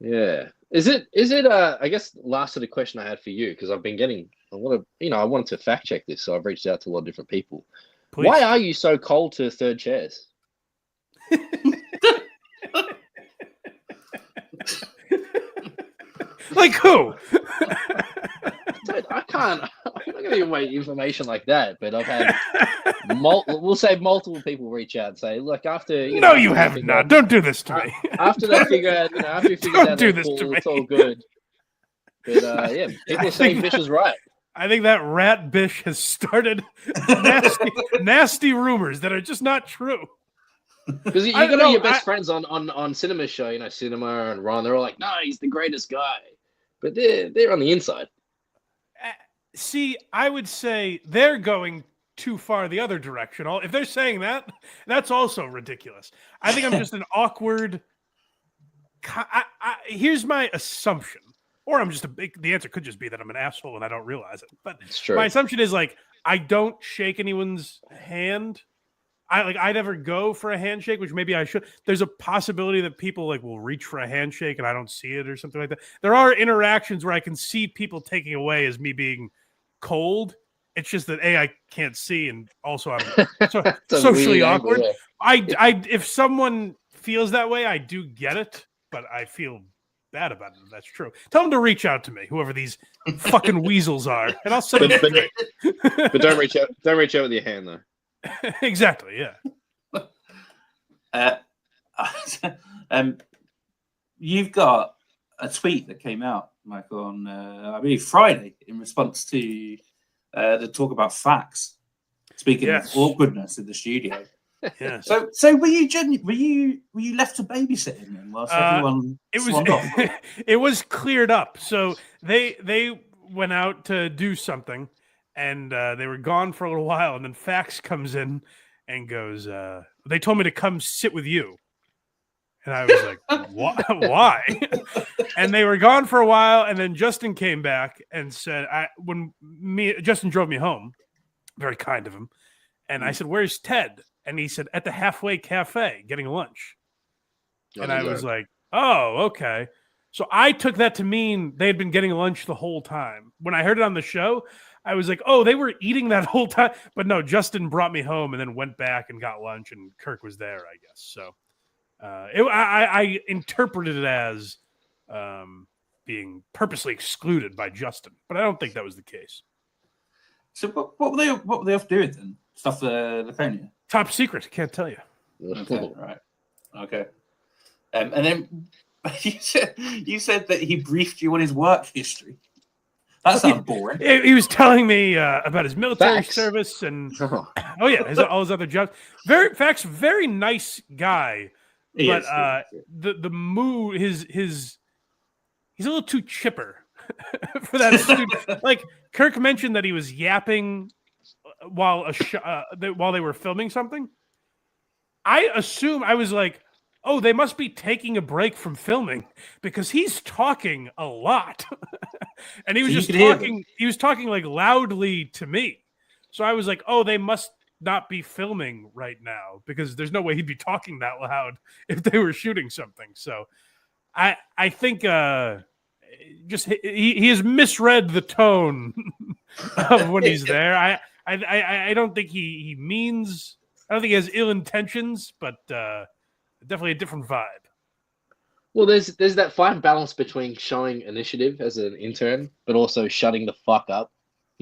Yeah. Is it? I guess last sort of question I had for you, because I wanted to fact check this, so I've reached out to a lot of different people. Please. Why are you so cold to third chairs? Like who? Dude, I'm not gonna give away information like that, but I've had multiple people reach out and say, look, after No, you have not. Don't do this to me. After they figure out, after you figure out do they're this to cool, me. it's all good. But yeah, people are saying Bish is right. I think that rat Bish has started nasty rumors that are just not true. Because you got all your best friends on Cinema's show, Cinema and Ron. They're all like, "No, he's the greatest guy," but they're on the inside. See, I would say they're going too far the other direction. If they're saying that, that's also ridiculous. I think I'm just an awkward. Here's my assumption, or I'm just the answer could just be that I'm an asshole and I don't realize it. But It's true. My assumption is I don't shake anyone's hand. I never go for a handshake, which maybe I should. There's a possibility that people will reach for a handshake and I don't see it or something like that. There are interactions where I can see people taking away as me being cold. It's just that I can't see, and also I'm socially awkward. Yeah. If someone feels that way, I do get it, but I feel bad about it. If that's true. Tell them to reach out to me, whoever these fucking weasels are, and I'll set it straight. But don't reach out. Don't reach out with your hand though. Exactly. Yeah. You've got a tweet that came out, Mike, on I believe Friday in response to the talk about facts. Speaking of awkwardness in the studio. Yes. So were you left to babysit him then whilst everyone swanned off? It was cleared up. So they went out to do something. And they were gone for a little while, and then Fax comes in and goes, they told me to come sit with you. And I was like, why? And they were gone for a while, and then Justin came back and said, Justin drove me home, very kind of him, and I said, where's Ted? And he said, at the Halfway Cafe, getting lunch. And I was like, oh, okay. So I took that to mean they had been getting lunch the whole time. When I heard it on the show, I was like, oh, they were eating that whole time. But no, Justin brought me home and then went back and got lunch, and Kirk was there, I guess. So I interpreted it as being purposely excluded by Justin, but I don't think that was the case. So what were they off doing then? Stuff Laconia? Top secret. Can't tell you. Okay, right. Okay. And then you said that he briefed you on his work history. That sounds boring. He was telling me about his military service and all his other jobs. Very nice guy, but the mood he's a little too chipper for that studio. Like Kirk mentioned that he was yapping while they were filming something. I was like, oh, they must be taking a break from filming because he's talking a lot. And he was just talking. He was talking loudly to me. So I was like, oh, they must not be filming right now because there's no way he'd be talking that loud if they were shooting something. So I think just he has misread the tone of when he's there. I don't think he means. I don't think he has ill intentions, but definitely a different vibe. Well, there's that fine balance between showing initiative as an intern, but also shutting the fuck up,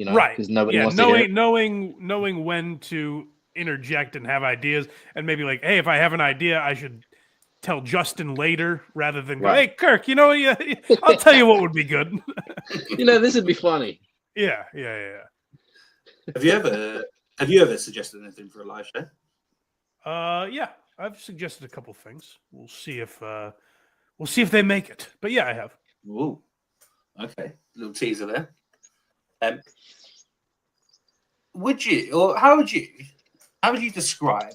right? Because nobody wants to hear it. Knowing when to interject and have ideas, and maybe hey, if I have an idea, I should tell Justin later rather than go, hey, Kirk, I'll tell you what would be good. This would be funny. Yeah. Have you ever suggested anything for a live show? Yeah, I've suggested a couple things. We'll see if they make it. But yeah, I have. Ooh, okay, little teaser there. How would you describe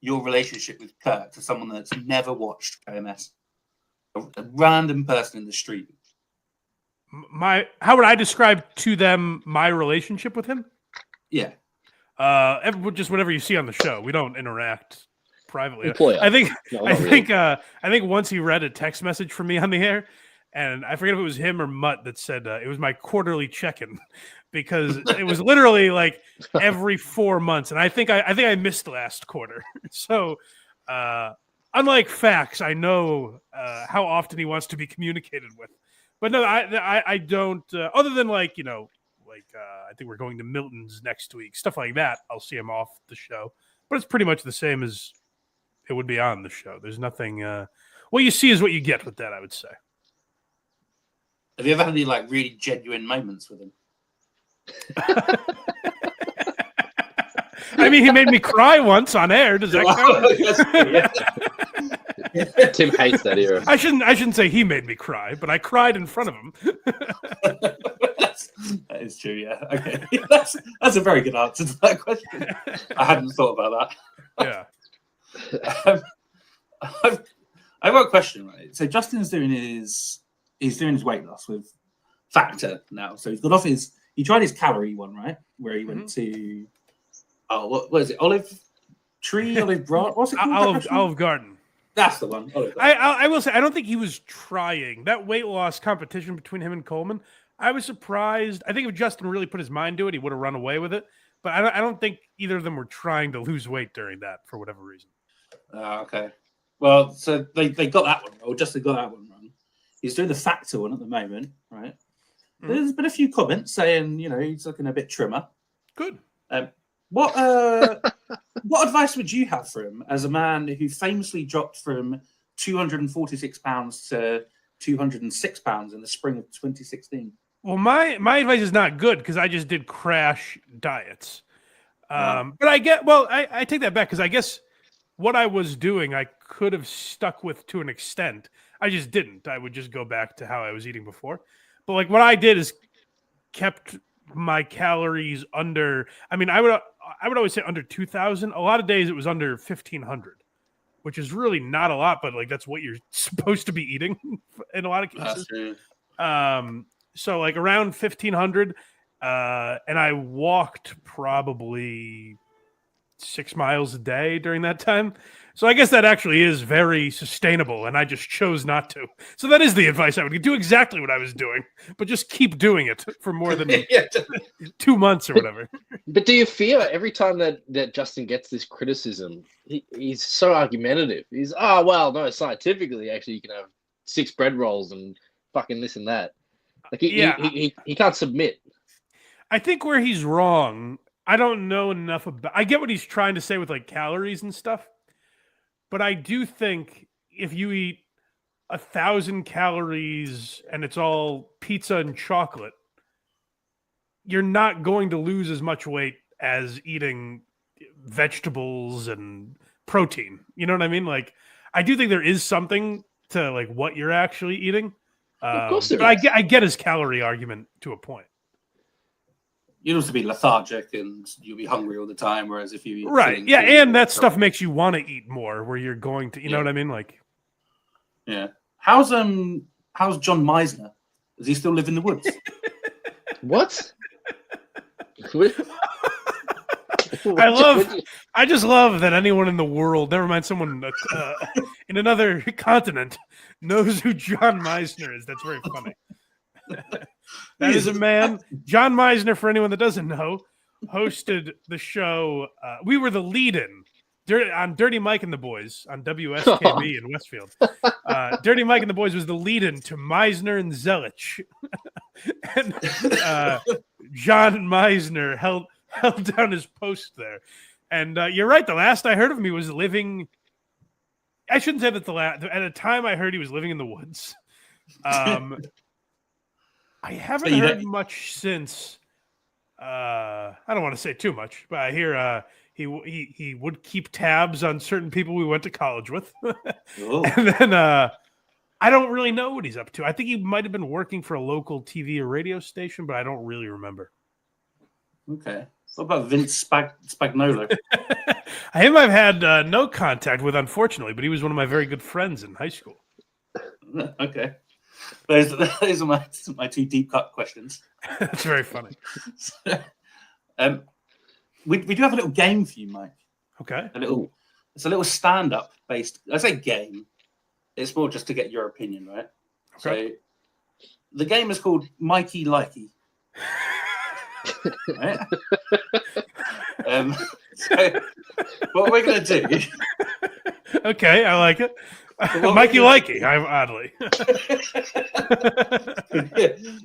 your relationship with Kirk to someone that's never watched KMS? A random person in the street. how would I describe to them my relationship with him? Yeah. Just whatever you see on the show. We don't interact privately. Employer. I think No, I not think I think once he read a text message from me on the air, and I forget if it was him or Mutt that said it was my quarterly check-in, because it was literally like every 4 months, and I think I missed last quarter. So unlike Fax, I know how often he wants to be communicated with. But no, I don't. Other than like I think we're going to Milton's next week, stuff like that. I'll see him off the show, but it's pretty much the same as it would be on the show. There's nothing. What you see is what you get with that, I would say. Have you ever had any like really genuine moments with him? I mean, he made me cry once on air. Does that count? Tim hates that era. I shouldn't say he made me cry, but I cried in front of him. That is true, yeah. Okay. That's a very good answer to that question. I hadn't thought about Yeah. that. I've got a question, right? So Justin's doing his weight loss with Factor now. So he's got off he tried his calorie one, right? Where he went to what is it? Olive branch? What's it called? Olive Garden. That's the one. I will say, I don't think he was trying. That weight loss competition between him and Coleman, I was surprised. I think if Justin really put his mind to it, he would have run away with it. But I don't think either of them were trying to lose weight during that for whatever reason. Okay. Well, so they got that one, or Justin got that one run. He's doing the Factor one at the moment, right? There's been a few comments saying, he's looking a bit trimmer. Good. What advice would you have for him as a man who famously dropped from 246 pounds to 206 pounds in the spring of 2016? Well, my advice is not good because I just did crash diets. But I take that back because I guess what I was doing, I could have stuck with to an extent. I just didn't. I would just go back to how I was eating before. But like what I did is kept my calories under. I mean, I would always say under 2,000. A lot of days it was under 1,500, which is really not a lot, but like that's what you're supposed to be eating in a lot of cases. So like around 1,500, and I walked probably 6 miles a day during that time. So I guess that actually is very sustainable, and I just chose not to. So that is the advice I would give. Do exactly what I was doing, but just keep doing it for more than 2 months or whatever. But do you fear every time that Justin gets this criticism, he's so argumentative. He's, no, scientifically, actually, you can have 6 bread rolls and fucking this and that. Like he can't submit. I think where he's wrong, I don't know enough about. I get what he's trying to say with like calories and stuff. But I do think if you eat 1,000 calories and it's all pizza and chocolate, you're not going to lose as much weight as eating vegetables and protein. You know what I mean? Like, I do think there is something to like what you're actually eating. Of course there but is. I get his calorie argument to a point. You'd also be lethargic and you'll be hungry all the time. Whereas if you eat and that stuff makes you want to eat more. Where you're going to, you know what I mean? Like, yeah. How's John Meisner? Does he still live in the woods? What? I just love that anyone in the world, never mind someone in another continent, knows who John Meisner is. That's very funny. That is a man. John Meisner, for anyone that doesn't know, hosted the show. We were the lead-in on Dirty Mike and the Boys on WSKB in Westfield. Dirty Mike and the Boys was the lead-in to Meisner and Zelich. And John Meisner held down his post there. And you're right. The last I heard of him, he was living. I shouldn't say that at a time I heard he was living in the woods. I haven't heard much since. I don't want to say too much, but I hear he would keep tabs on certain people we went to college with. And then I don't really know what he's up to. I think he might have been working for a local TV or radio station, but I don't really remember. Okay. What about Vince Spagnuolo? Him I've had no contact with, unfortunately, but he was one of my very good friends in high school. Okay. those are my two deep cut questions. That's very funny. We do have a little game for you, Mike. Okay. It's a little stand up based. I say game. It's more just to get your opinion, right? Okay. So the game is called Mikey Likey. Right? So what we're gonna do? Okay, I like it. Mikey Likey, oddly.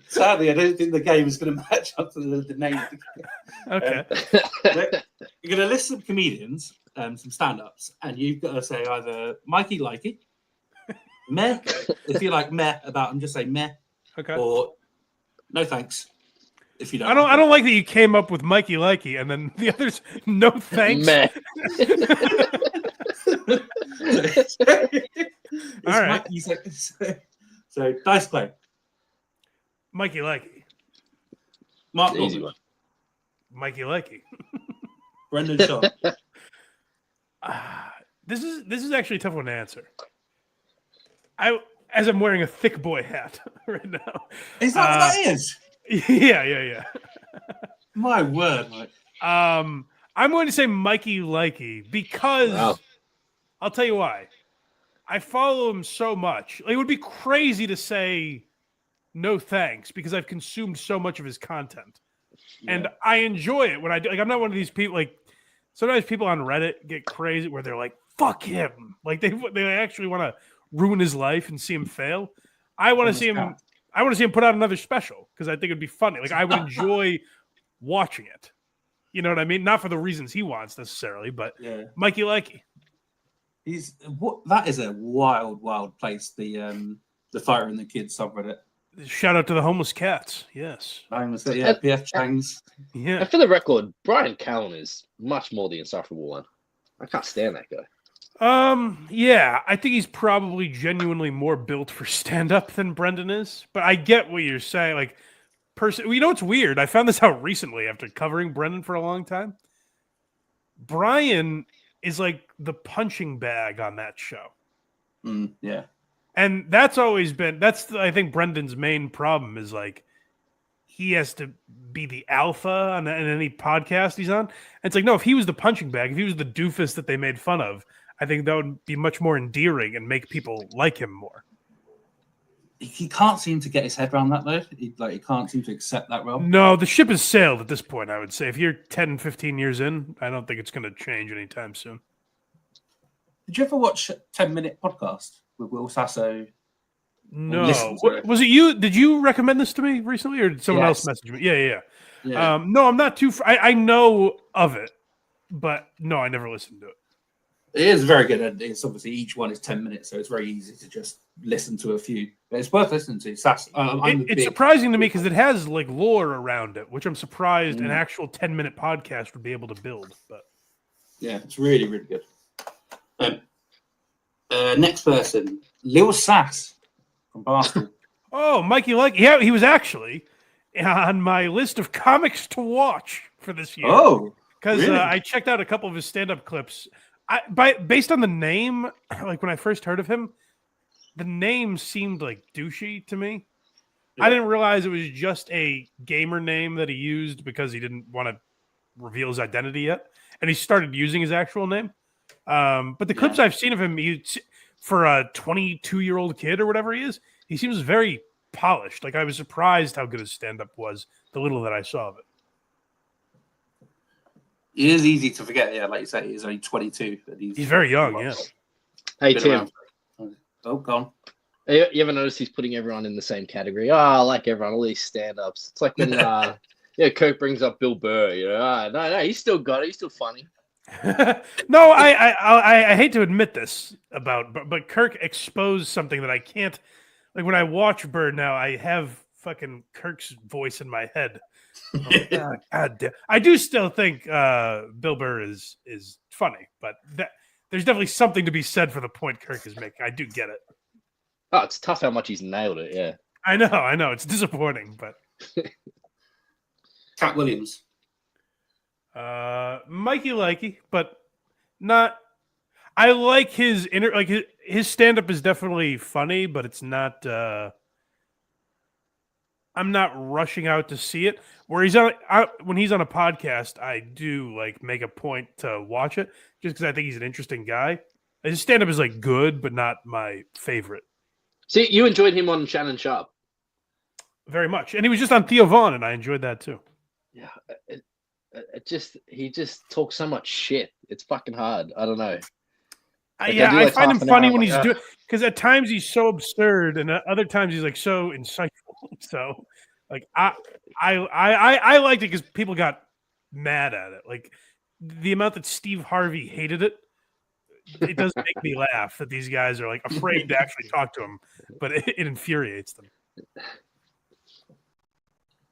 Sadly, I don't think the game is going to match up to the name of the game. Okay. You're going to list some comedians, some stand-ups, and you've got to say either Mikey Likey, meh, if you like meh about them, just say meh, Okay. or no thanks, if you don't. I don't like that you came up with Mikey Likey and then the others no thanks. Meh. All right. So dice play. Mikey Likey. Mark Easy Norman, one. Mikey Likey. Brendan Shaw. This is actually a tough one to answer. As I'm wearing a thick boy hat right now. Is that what that is? Yeah. My word, Mike. I'm going to say Mikey Likey because Wow. I'll tell you why. I follow him so much. Like, it would be crazy to say no thanks because I've consumed so much of his content. Yeah. And I enjoy it when I do. Like, I'm not one of these people, like, sometimes people on Reddit get crazy where they're like, fuck him. Like, they actually want to ruin his life and see him fail. I want to see him. I want to see him put out another special because I think it'd be funny. Like, I would enjoy watching it. You know what I mean? Not for the reasons he wants necessarily, but Yeah. Mikey Likey. That is a wild place. The Fighter and the Kids subreddit. Shout out to the homeless cats. Yes. I'm gonna say, yeah, PF Chang's. Yeah. And for the record, Brian Callen is much more the insufferable one. I can't stand that guy. Yeah, I think he's probably genuinely more built for stand-up than Brendan is. But I get what you're saying. Like, you know what's weird? I found this out recently after covering Brendan for a long time. Brian is like the punching bag on that show. Yeah. And that's always been, I think Brendan's main problem is like, he has to be the alpha on any podcast he's on. And it's like, no, if he was the punching bag, if he was the doofus that they made fun of, I think that would be much more endearing and make people like him more. He can't seem to get his head around that, though. He can't seem to accept that role. No, the ship has sailed at this point, I would say. If you're 10, 15 years in, I don't think it's going to change anytime soon. Did you ever watch 10-Minute Podcast with Will Sasso? No. Listen to it. Was it you? Did you recommend this to me recently or did someone else message me? Yeah. No, I'm not too... I know of it, but no, I never listened to it. It is very good. And it's obviously each one is 10 minutes, so it's very easy to just listen to a few. But it's worth listening to. It's surprising to me because it has like lore around it, which I'm surprised an actual 10-minute podcast would be able to build. But yeah, it's really, really good. Next person, Lil Sass from Barstool. Oh, Mikey Likey. Yeah, he was actually on my list of comics to watch for this year. Oh, because really? I checked out a couple of his stand-up clips. Based on the name, like when I first heard of him, the name seemed like douchey to me. Yeah. I didn't realize it was just a gamer name that he used because he didn't want to reveal his identity yet, and he started using his actual name. But the clips I've seen of him, for a 22-year-old kid or whatever he is, he seems very polished. Like, I was surprised how good his stand-up was, the little that I saw of it. It is easy to forget, yeah, like you say, he's only 22. But he's very young, yeah. Hey, Tim. Oh, go on. You ever notice he's putting everyone in the same category? Oh, I like everyone, all these stand-ups. It's like when Kirk brings up Bill Burr, you know. No, he's still got it. He's still funny. No, I hate to admit this but Kirk exposed something that I can't. Like, when I watch Burr now, I have fucking Kirk's voice in my head. Oh, God damn. I do still think Bill Burr is funny, but there's definitely something to be said for the point Kirk is making. I do get it. Oh, it's tough how much he's nailed it, yeah. I know. It's disappointing, but... Cat Williams. Mikey Likey, but not... I like his his stand-up is definitely funny, but it's not I'm not rushing out to see it. Where when he's on a podcast, I do like make a point to watch it just because I think he's an interesting guy. His stand-up is like good, but not my favorite. See, you enjoyed him on Shannon Sharp. Very much. And he was just on Theo Vaughn, and I enjoyed that too. Yeah, he just talks so much shit. It's fucking hard. I don't know. Like, I find him funny when he's doing, because at times he's so absurd, and at other times he's like so insightful. So, like I liked it because people got mad at it. Like the amount that Steve Harvey hated it. It does make me laugh that these guys are like afraid to actually talk to him, but it infuriates them.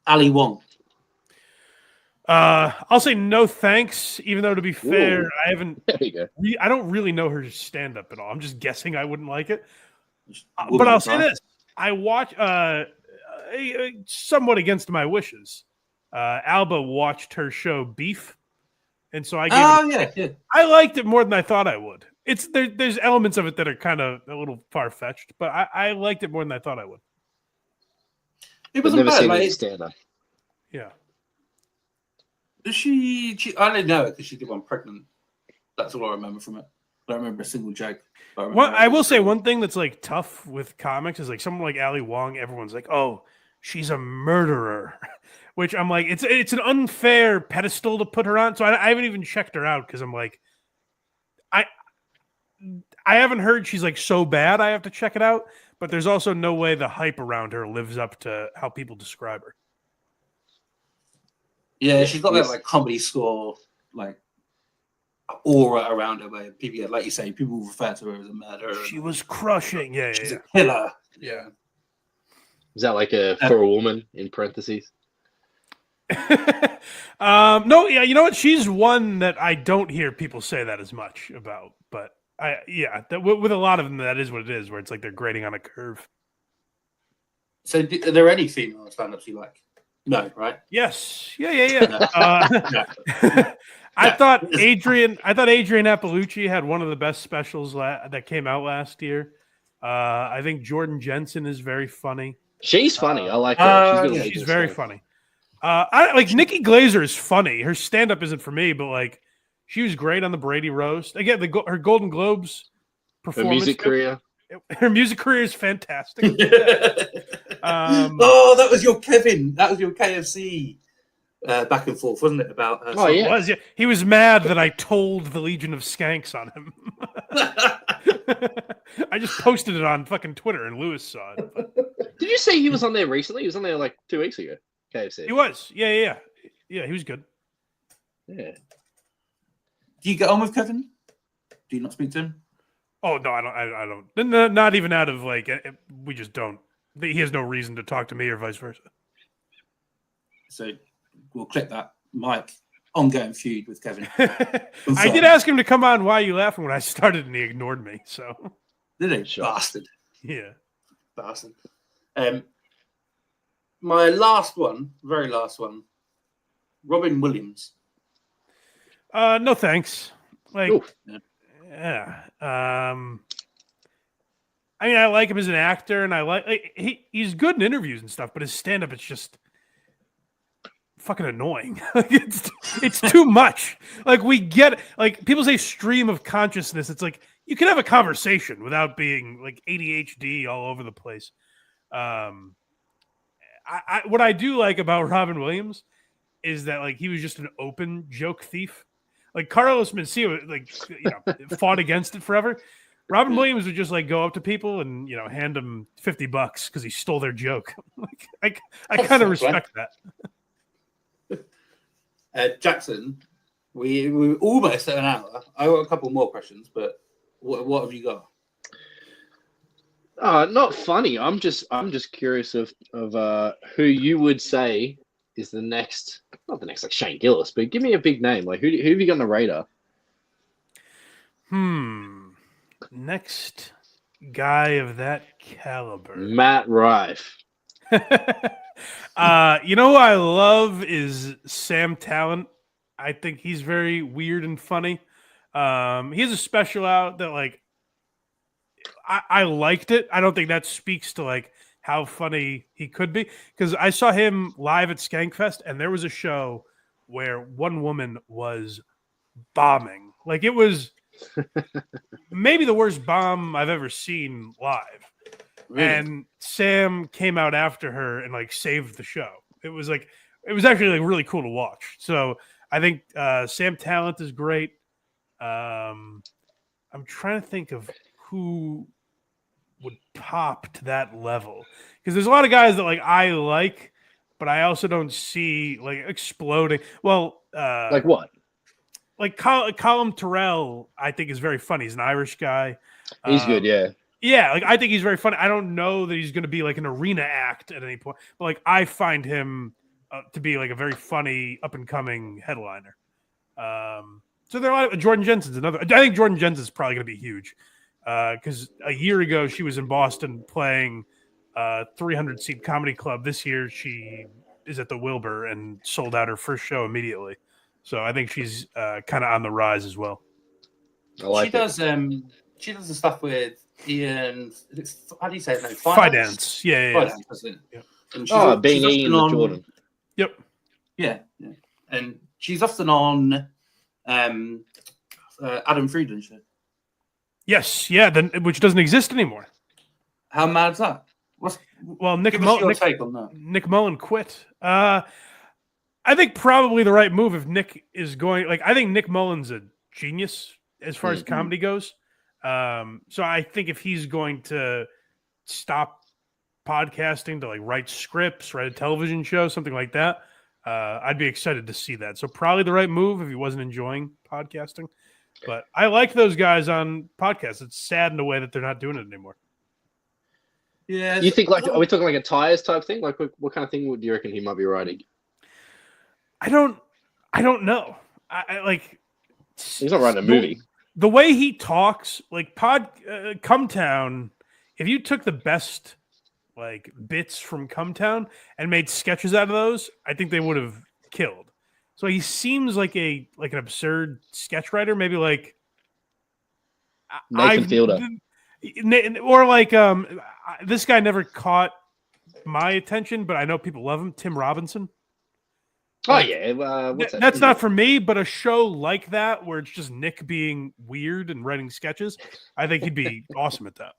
Ali Wong. I'll say no thanks, even though to be fair, Ooh. I haven't. There you go. I don't really know her stand up at all. I'm just guessing I wouldn't like it. But I'll say this: I watch somewhat against my wishes. Alba watched her show Beef, and so I gave I liked it more than I thought I would. There's elements of it that are kind of a little far fetched, but I liked it more than I thought I would. It wasn't bad. Like, stand up. Yeah. She I didn't know it because she did one pregnant. That's all I remember from it. I don't remember a single joke. I will say one thing that's like tough with comics is like someone like Ali Wong. Everyone's like, "Oh, she's a murderer," which I'm like, it's an unfair pedestal to put her on. So I haven't even checked her out because I'm like, I haven't heard she's like so bad. I have to check it out. But there's also no way the hype around her lives up to how people describe her. Yeah, she's got that like comedy score, like aura around her where people, like you say, people refer to her as a murderer. She was crushing. Yeah, she's a killer. Yeah. Is that like for a woman in parentheses? No, yeah, you know what? She's one that I don't hear people say that as much about, but with a lot of them, that is what it is, where it's like they're grading on a curve. So, are there any female stand-ups you like? No, right? Yes. Yeah. I thought Adrian Appalucci had one of the best specials that came out last year. I think Jordan Jensen is very funny. She's funny. I like her. She's very funny. I like Nikki Glazer is funny. Her stand-up isn't for me, but like she was great on the Brady roast. Again, her Golden Globes performance. Her music career is fantastic. That was your Kevin. That was your KFC back and forth, wasn't it? About yeah. It was, yeah. He was mad that I told the Legion of Skanks on him. I just posted it on fucking Twitter, and Lewis saw it. But... Did you say he was on there recently? He was on there like 2 weeks ago. KFC. He was. Yeah. He was good. Yeah. Do you get on with Kevin? Do you not speak to him? Oh no, I don't. Not even out of like we just don't. He has no reason to talk to me or vice versa. So we'll clip that. Mike, ongoing feud with Kevin. I did ask him to come on. Why are you laughing when I started, and he ignored me. So did he? Sure. Bastard. Yeah. Bastard. My last one, very last one, Robin Williams. No thanks. Like, Oof. yeah. I mean, I like him as an actor, and he's good in interviews and stuff. But his stand-up, it's just fucking annoying. It's too much. Like we get like people say stream of consciousness. It's like you can have a conversation without being like ADHD all over the place. What I do like about Robin Williams is that like he was just an open joke thief. Like Carlos Mencia, like fought against it forever. Robin Williams would just like go up to people and hand them $50 because he stole their joke. Like I kind of respect that. Jackson, we were almost at an hour. I got a couple more questions, but what have you got? Not funny. I'm just curious of who you would say is the next, not the next like Shane Gillis, but give me a big name. Like who have you got on the radar? Next guy of that caliber. Matt Rife. Who I love is Sam Talent. I think he's very weird and funny. He has a special out that like I liked it. I don't think that speaks to like how funny he could be. Because I saw him live at Skankfest, and there was a show where one woman was bombing. Like, it was maybe the worst bomb I've ever seen live. Really? And Sam came out after her and like saved the show. It was actually like really cool to watch. So I think Sam Talent is great. I'm trying to think of who would pop to that level, because there's a lot of guys that like I like, but I also don't see like exploding. Well, Like what? like Colin Terrell, I think is very funny. He's an Irish guy. He's good, yeah. Yeah, like I think he's very funny. I don't know that he's going to be like an arena act at any point, but like I find him to be like a very funny up and coming headliner. So there are a lot of Jordan Jensen's another. I think Jordan Jensen's probably going to be huge because a year ago she was in Boston playing 300-seat comedy club. This year she is at the Wilbur and sold out her first show immediately. So I think she's kind of on the rise as well. I like She does the stuff with Ian. How do you say it? No, Fidance. Yeah. Fidance, that's it. Yeah. And being she's Ian often with Jordan. Yep. Yeah. And she's often on Adam Friedland's show. Yes. Yeah. Which doesn't exist anymore. How mad is that? Well, Nick Give us your Mullen. take on that. Nick Mullen quit. I think probably the right move if Nick is going. Like, I think Nick Mullen's a genius as far as comedy goes. So I think if he's going to stop podcasting to like write scripts, write a television show, something like that, I'd be excited to see that. So probably the right move if he wasn't enjoying podcasting. But I like those guys on podcasts. It's sad in a way that they're not doing it anymore. Yeah. You think like, are we talking like a tires type thing? Like what kind of thing would you reckon he might be writing? I don't know. I like. He's not writing a movie. The way he talks, like Cumtown, if you took the best like bits from Cumtown and made sketches out of those, I think they would have killed. So he seems like an absurd sketch writer, maybe like Nathan Fielder, or like this guy never caught my attention, but I know people love him. Tim Robinson. Oh yeah, what's that? That's not for me, but a show like that where it's just Nick being weird and writing sketches, I think he'd be awesome at that.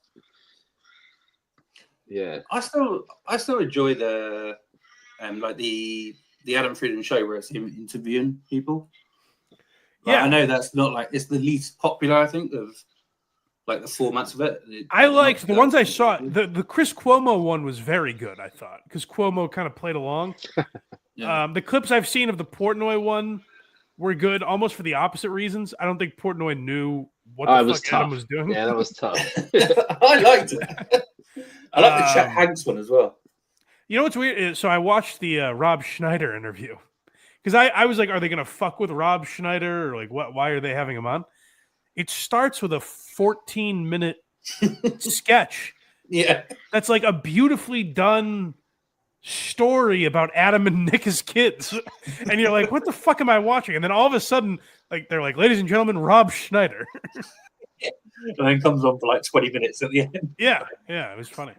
Yeah, I still enjoy the like the Adam Friedland show where it's him interviewing people. Like, Yeah, I know that's not like it's the least popular, I think, of like the formats of it. I liked the ones I saw. The Chris Cuomo one was very good, I thought, because Cuomo kind of played along. Yeah. The clips I've seen of the Portnoy one were good, almost for the opposite reasons. I don't think Portnoy knew what the fuck Adam was doing. Yeah, that was tough. I liked it. I like the Chet Hanks one as well. You know what's weird? So I watched the Rob Schneider interview because I was like, are they going to fuck with Rob Schneider or like what? Why are they having him on? It starts with a 14-minute sketch. Yeah, That's like a beautifully done story about Adam and Nick as kids, and you're like, what the fuck am I watching? And then all of a sudden, like they're like, ladies and gentlemen, Rob Schneider. and then comes on for like 20 minutes at the end. Yeah, it was funny.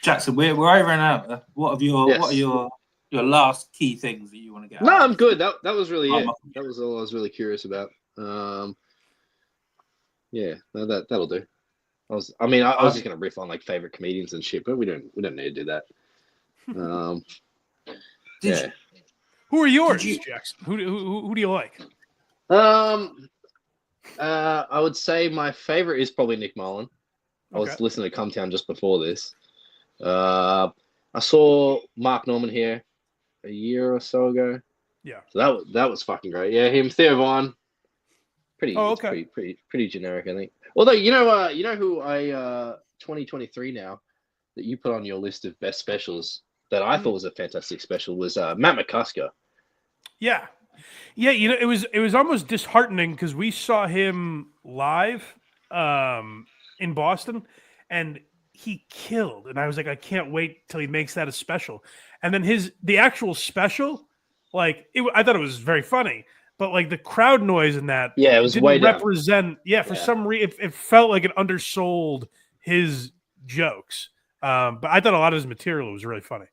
Jackson, we're over and out. What are Yes. your last key things that you want to get? No, out? I'm good. That was really it. I'm- That was all I was really curious about. Yeah, that'll do. I was just gonna riff on like favorite comedians and shit, but we don't need to do that. Yeah. Who are yours, Did you- Jackson? Who do you like? I would say my favorite is probably Nick Mullen. I was Okay. listening to Cumtown just before this. I saw Mark Norman here a year or so ago. Yeah. So that was fucking great. Yeah, him, Theo Vaughn. Oh, okay. Pretty generic, I think. Although you know who I 2023 now that you put on your list of best specials that I thought was a fantastic special was Matt McCusker. Yeah. It was almost disheartening because we saw him live in Boston, and he killed. And I was like, I can't wait till he makes that a special. And then the actual special, like I thought it was very funny, but like the crowd noise in that, Yeah, it was didn't way down. represent. Yeah, for Yeah. some reason, it felt like an undersold his jokes. But I thought a lot of his material was really funny.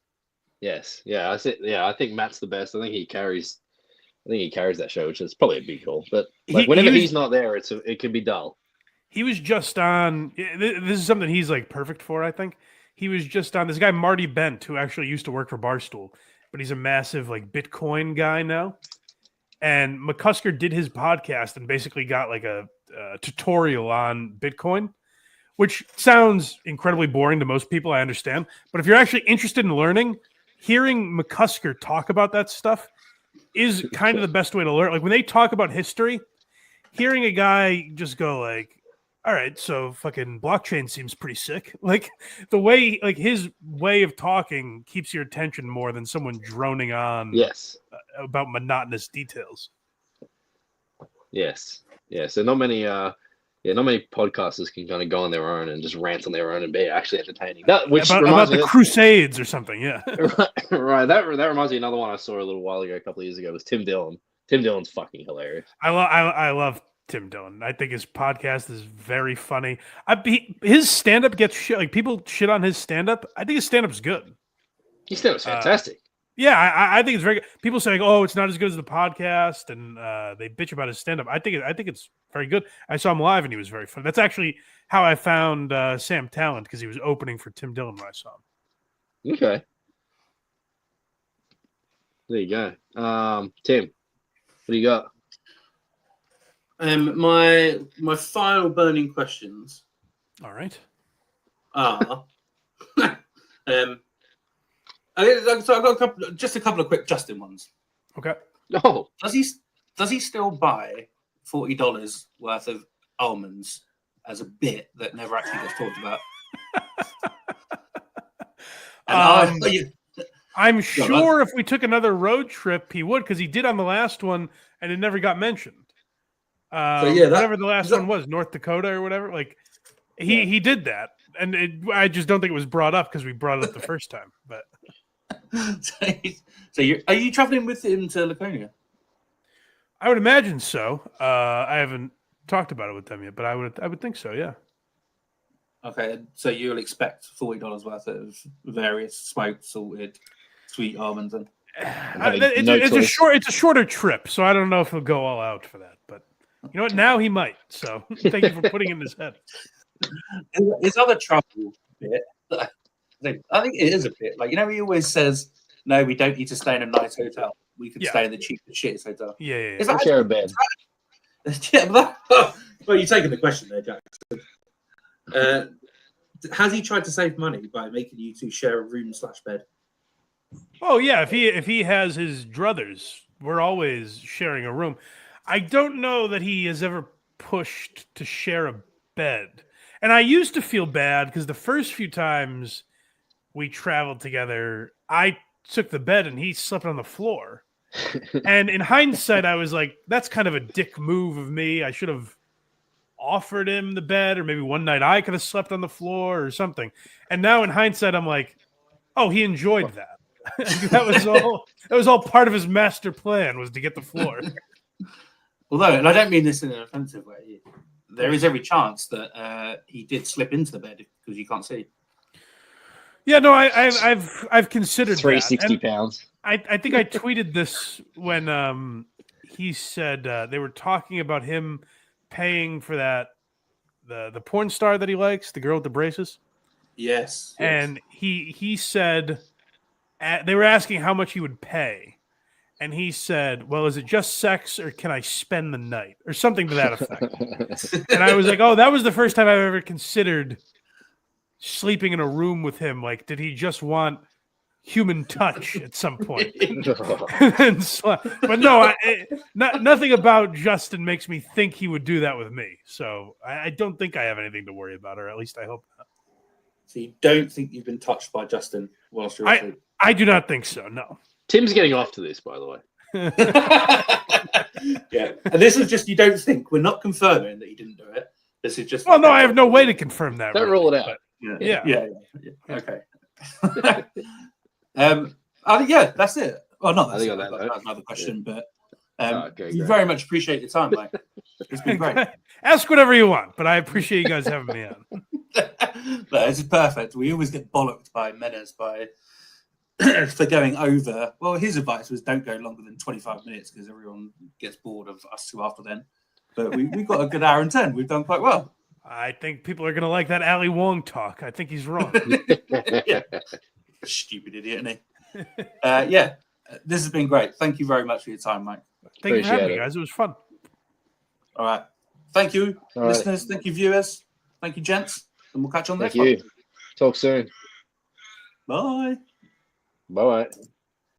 Yes, yeah, I think Matt's the best. I think he carries that show, which is probably a big call. But like whenever he's not there, it can be dull. He was just on. This is something he's like perfect for. I think he was just on this guy Marty Bent, who actually used to work for Barstool, but he's a massive like Bitcoin guy now. And McCusker did his podcast and basically got like a tutorial on Bitcoin, which sounds incredibly boring to most people. I understand, but if you're actually interested in learning, hearing McCusker talk about that stuff is kind of the best way to learn. Like when they talk about history, hearing a guy just go like, all right, so fucking blockchain seems pretty sick. Like the way, like his way of talking keeps your attention more than someone droning on about monotonous details. Yes. Yeah. So not many podcasters can kind of go on their own and just rant on their own and be actually entertaining. That which about the Crusades or something. Yeah. Right. That reminds me of another one I saw a little while ago, a couple of years ago, was Tim Dillon. Tim Dillon's fucking hilarious. I love Tim Dillon. I think his podcast is very funny. His stand-up gets shit. Like people shit on his stand-up. I think his stand-up's good. His stand-up's fantastic. Yeah, I think it's very good. People say, like, "Oh, it's not as good as the podcast," and they bitch about his stand-up. I think it's very good. I saw him live, and he was very funny. That's actually how I found Sam Talent, because he was opening for Tim Dillon when I saw him. Okay, there you go. Tim, what do you got? My final burning questions. All right. Are so I've got a couple of quick Justin ones. Okay. Oh, does he still buy $40 worth of almonds as a bit that never actually gets talked about? I'm sure if we took another road trip, he would, because he did on the last one, and it never got mentioned. Whatever the last one was, North Dakota or whatever. Like he did that, and I just don't think it was brought up because we brought it up the first time. But are you traveling with him to Laconia? I would imagine so. I haven't talked about it with them yet, but I would think so. Yeah. Okay, so you'll expect $40 worth of various smoked, salted, sweet almonds, and it's a shorter trip, so I don't know if he'll go all out for that. But you know what? Now he might. So thank you for putting it in his head. His other trouble bit, I think it is a bit like, he always says, "No, we don't need to stay in a nice hotel. We could stay in the cheapest shittest hotel." Yeah. I'll share a bed. Well, you're taking the question there, Jackson. Has he tried to save money by making you two share a room/bed? Oh yeah, if he has his druthers, we're always sharing a room. I don't know that he has ever pushed to share a bed. And I used to feel bad because the first few times we traveled together, I took the bed and he slept on the floor. And in hindsight, I was like, that's kind of a dick move of me. I should have offered him the bed, or maybe one night I could have slept on the floor or something. And now in hindsight, I'm like, oh, he enjoyed that. that was all part of his master plan, was to get the floor. Although, and I don't mean this in an offensive way, there is every chance that he did slip into the bed because you can't see. Yeah, no, I've considered 360 pounds. I think I tweeted this when he said they were talking about him paying for that the porn star that he likes, the girl with the braces. Yes. And he said they were asking how much he would pay. And he said, well, is it just sex or can I spend the night? Or something to that effect. And I was like, oh, that was the first time I've ever considered sleeping in a room with him. Like, did he just want human touch at some point? But no, nothing about Justin makes me think he would do that with me. So I don't think I have anything to worry about, or at least I hope not. So you don't think you've been touched by Justin whilst you're asleep? I do not think so, no. Tim's getting off to this, by the way. Yeah. And this is just, you don't think. We're not confirming that he didn't do it. This is just... Well, no, I have no way to confirm that. Don't rule it out. Yeah. Okay. I think, that's it. Well, not that's another question, but you very much appreciate your time, mate. It's been great. Ask whatever you want, but I appreciate you guys having me on. No, this is perfect. We always get bollocked by Menace for going over. Well, his advice was don't go longer than 25 minutes because everyone gets bored of us two after then. But we've got a good hour and 10. We've done quite well. I think people are going to like that Ali Wong talk. I think he's wrong. Yeah. Stupid idiot, isn't he? Yeah, this has been great. Thank you very much for your time, Mike. Thank you for having Appreciate me, it. guys. It was fun. All right. Thank you, All right. listeners. Thank you, viewers. Thank you, gents. And we'll catch you on the Thank next one. you. Talk soon. Bye. Bye-bye.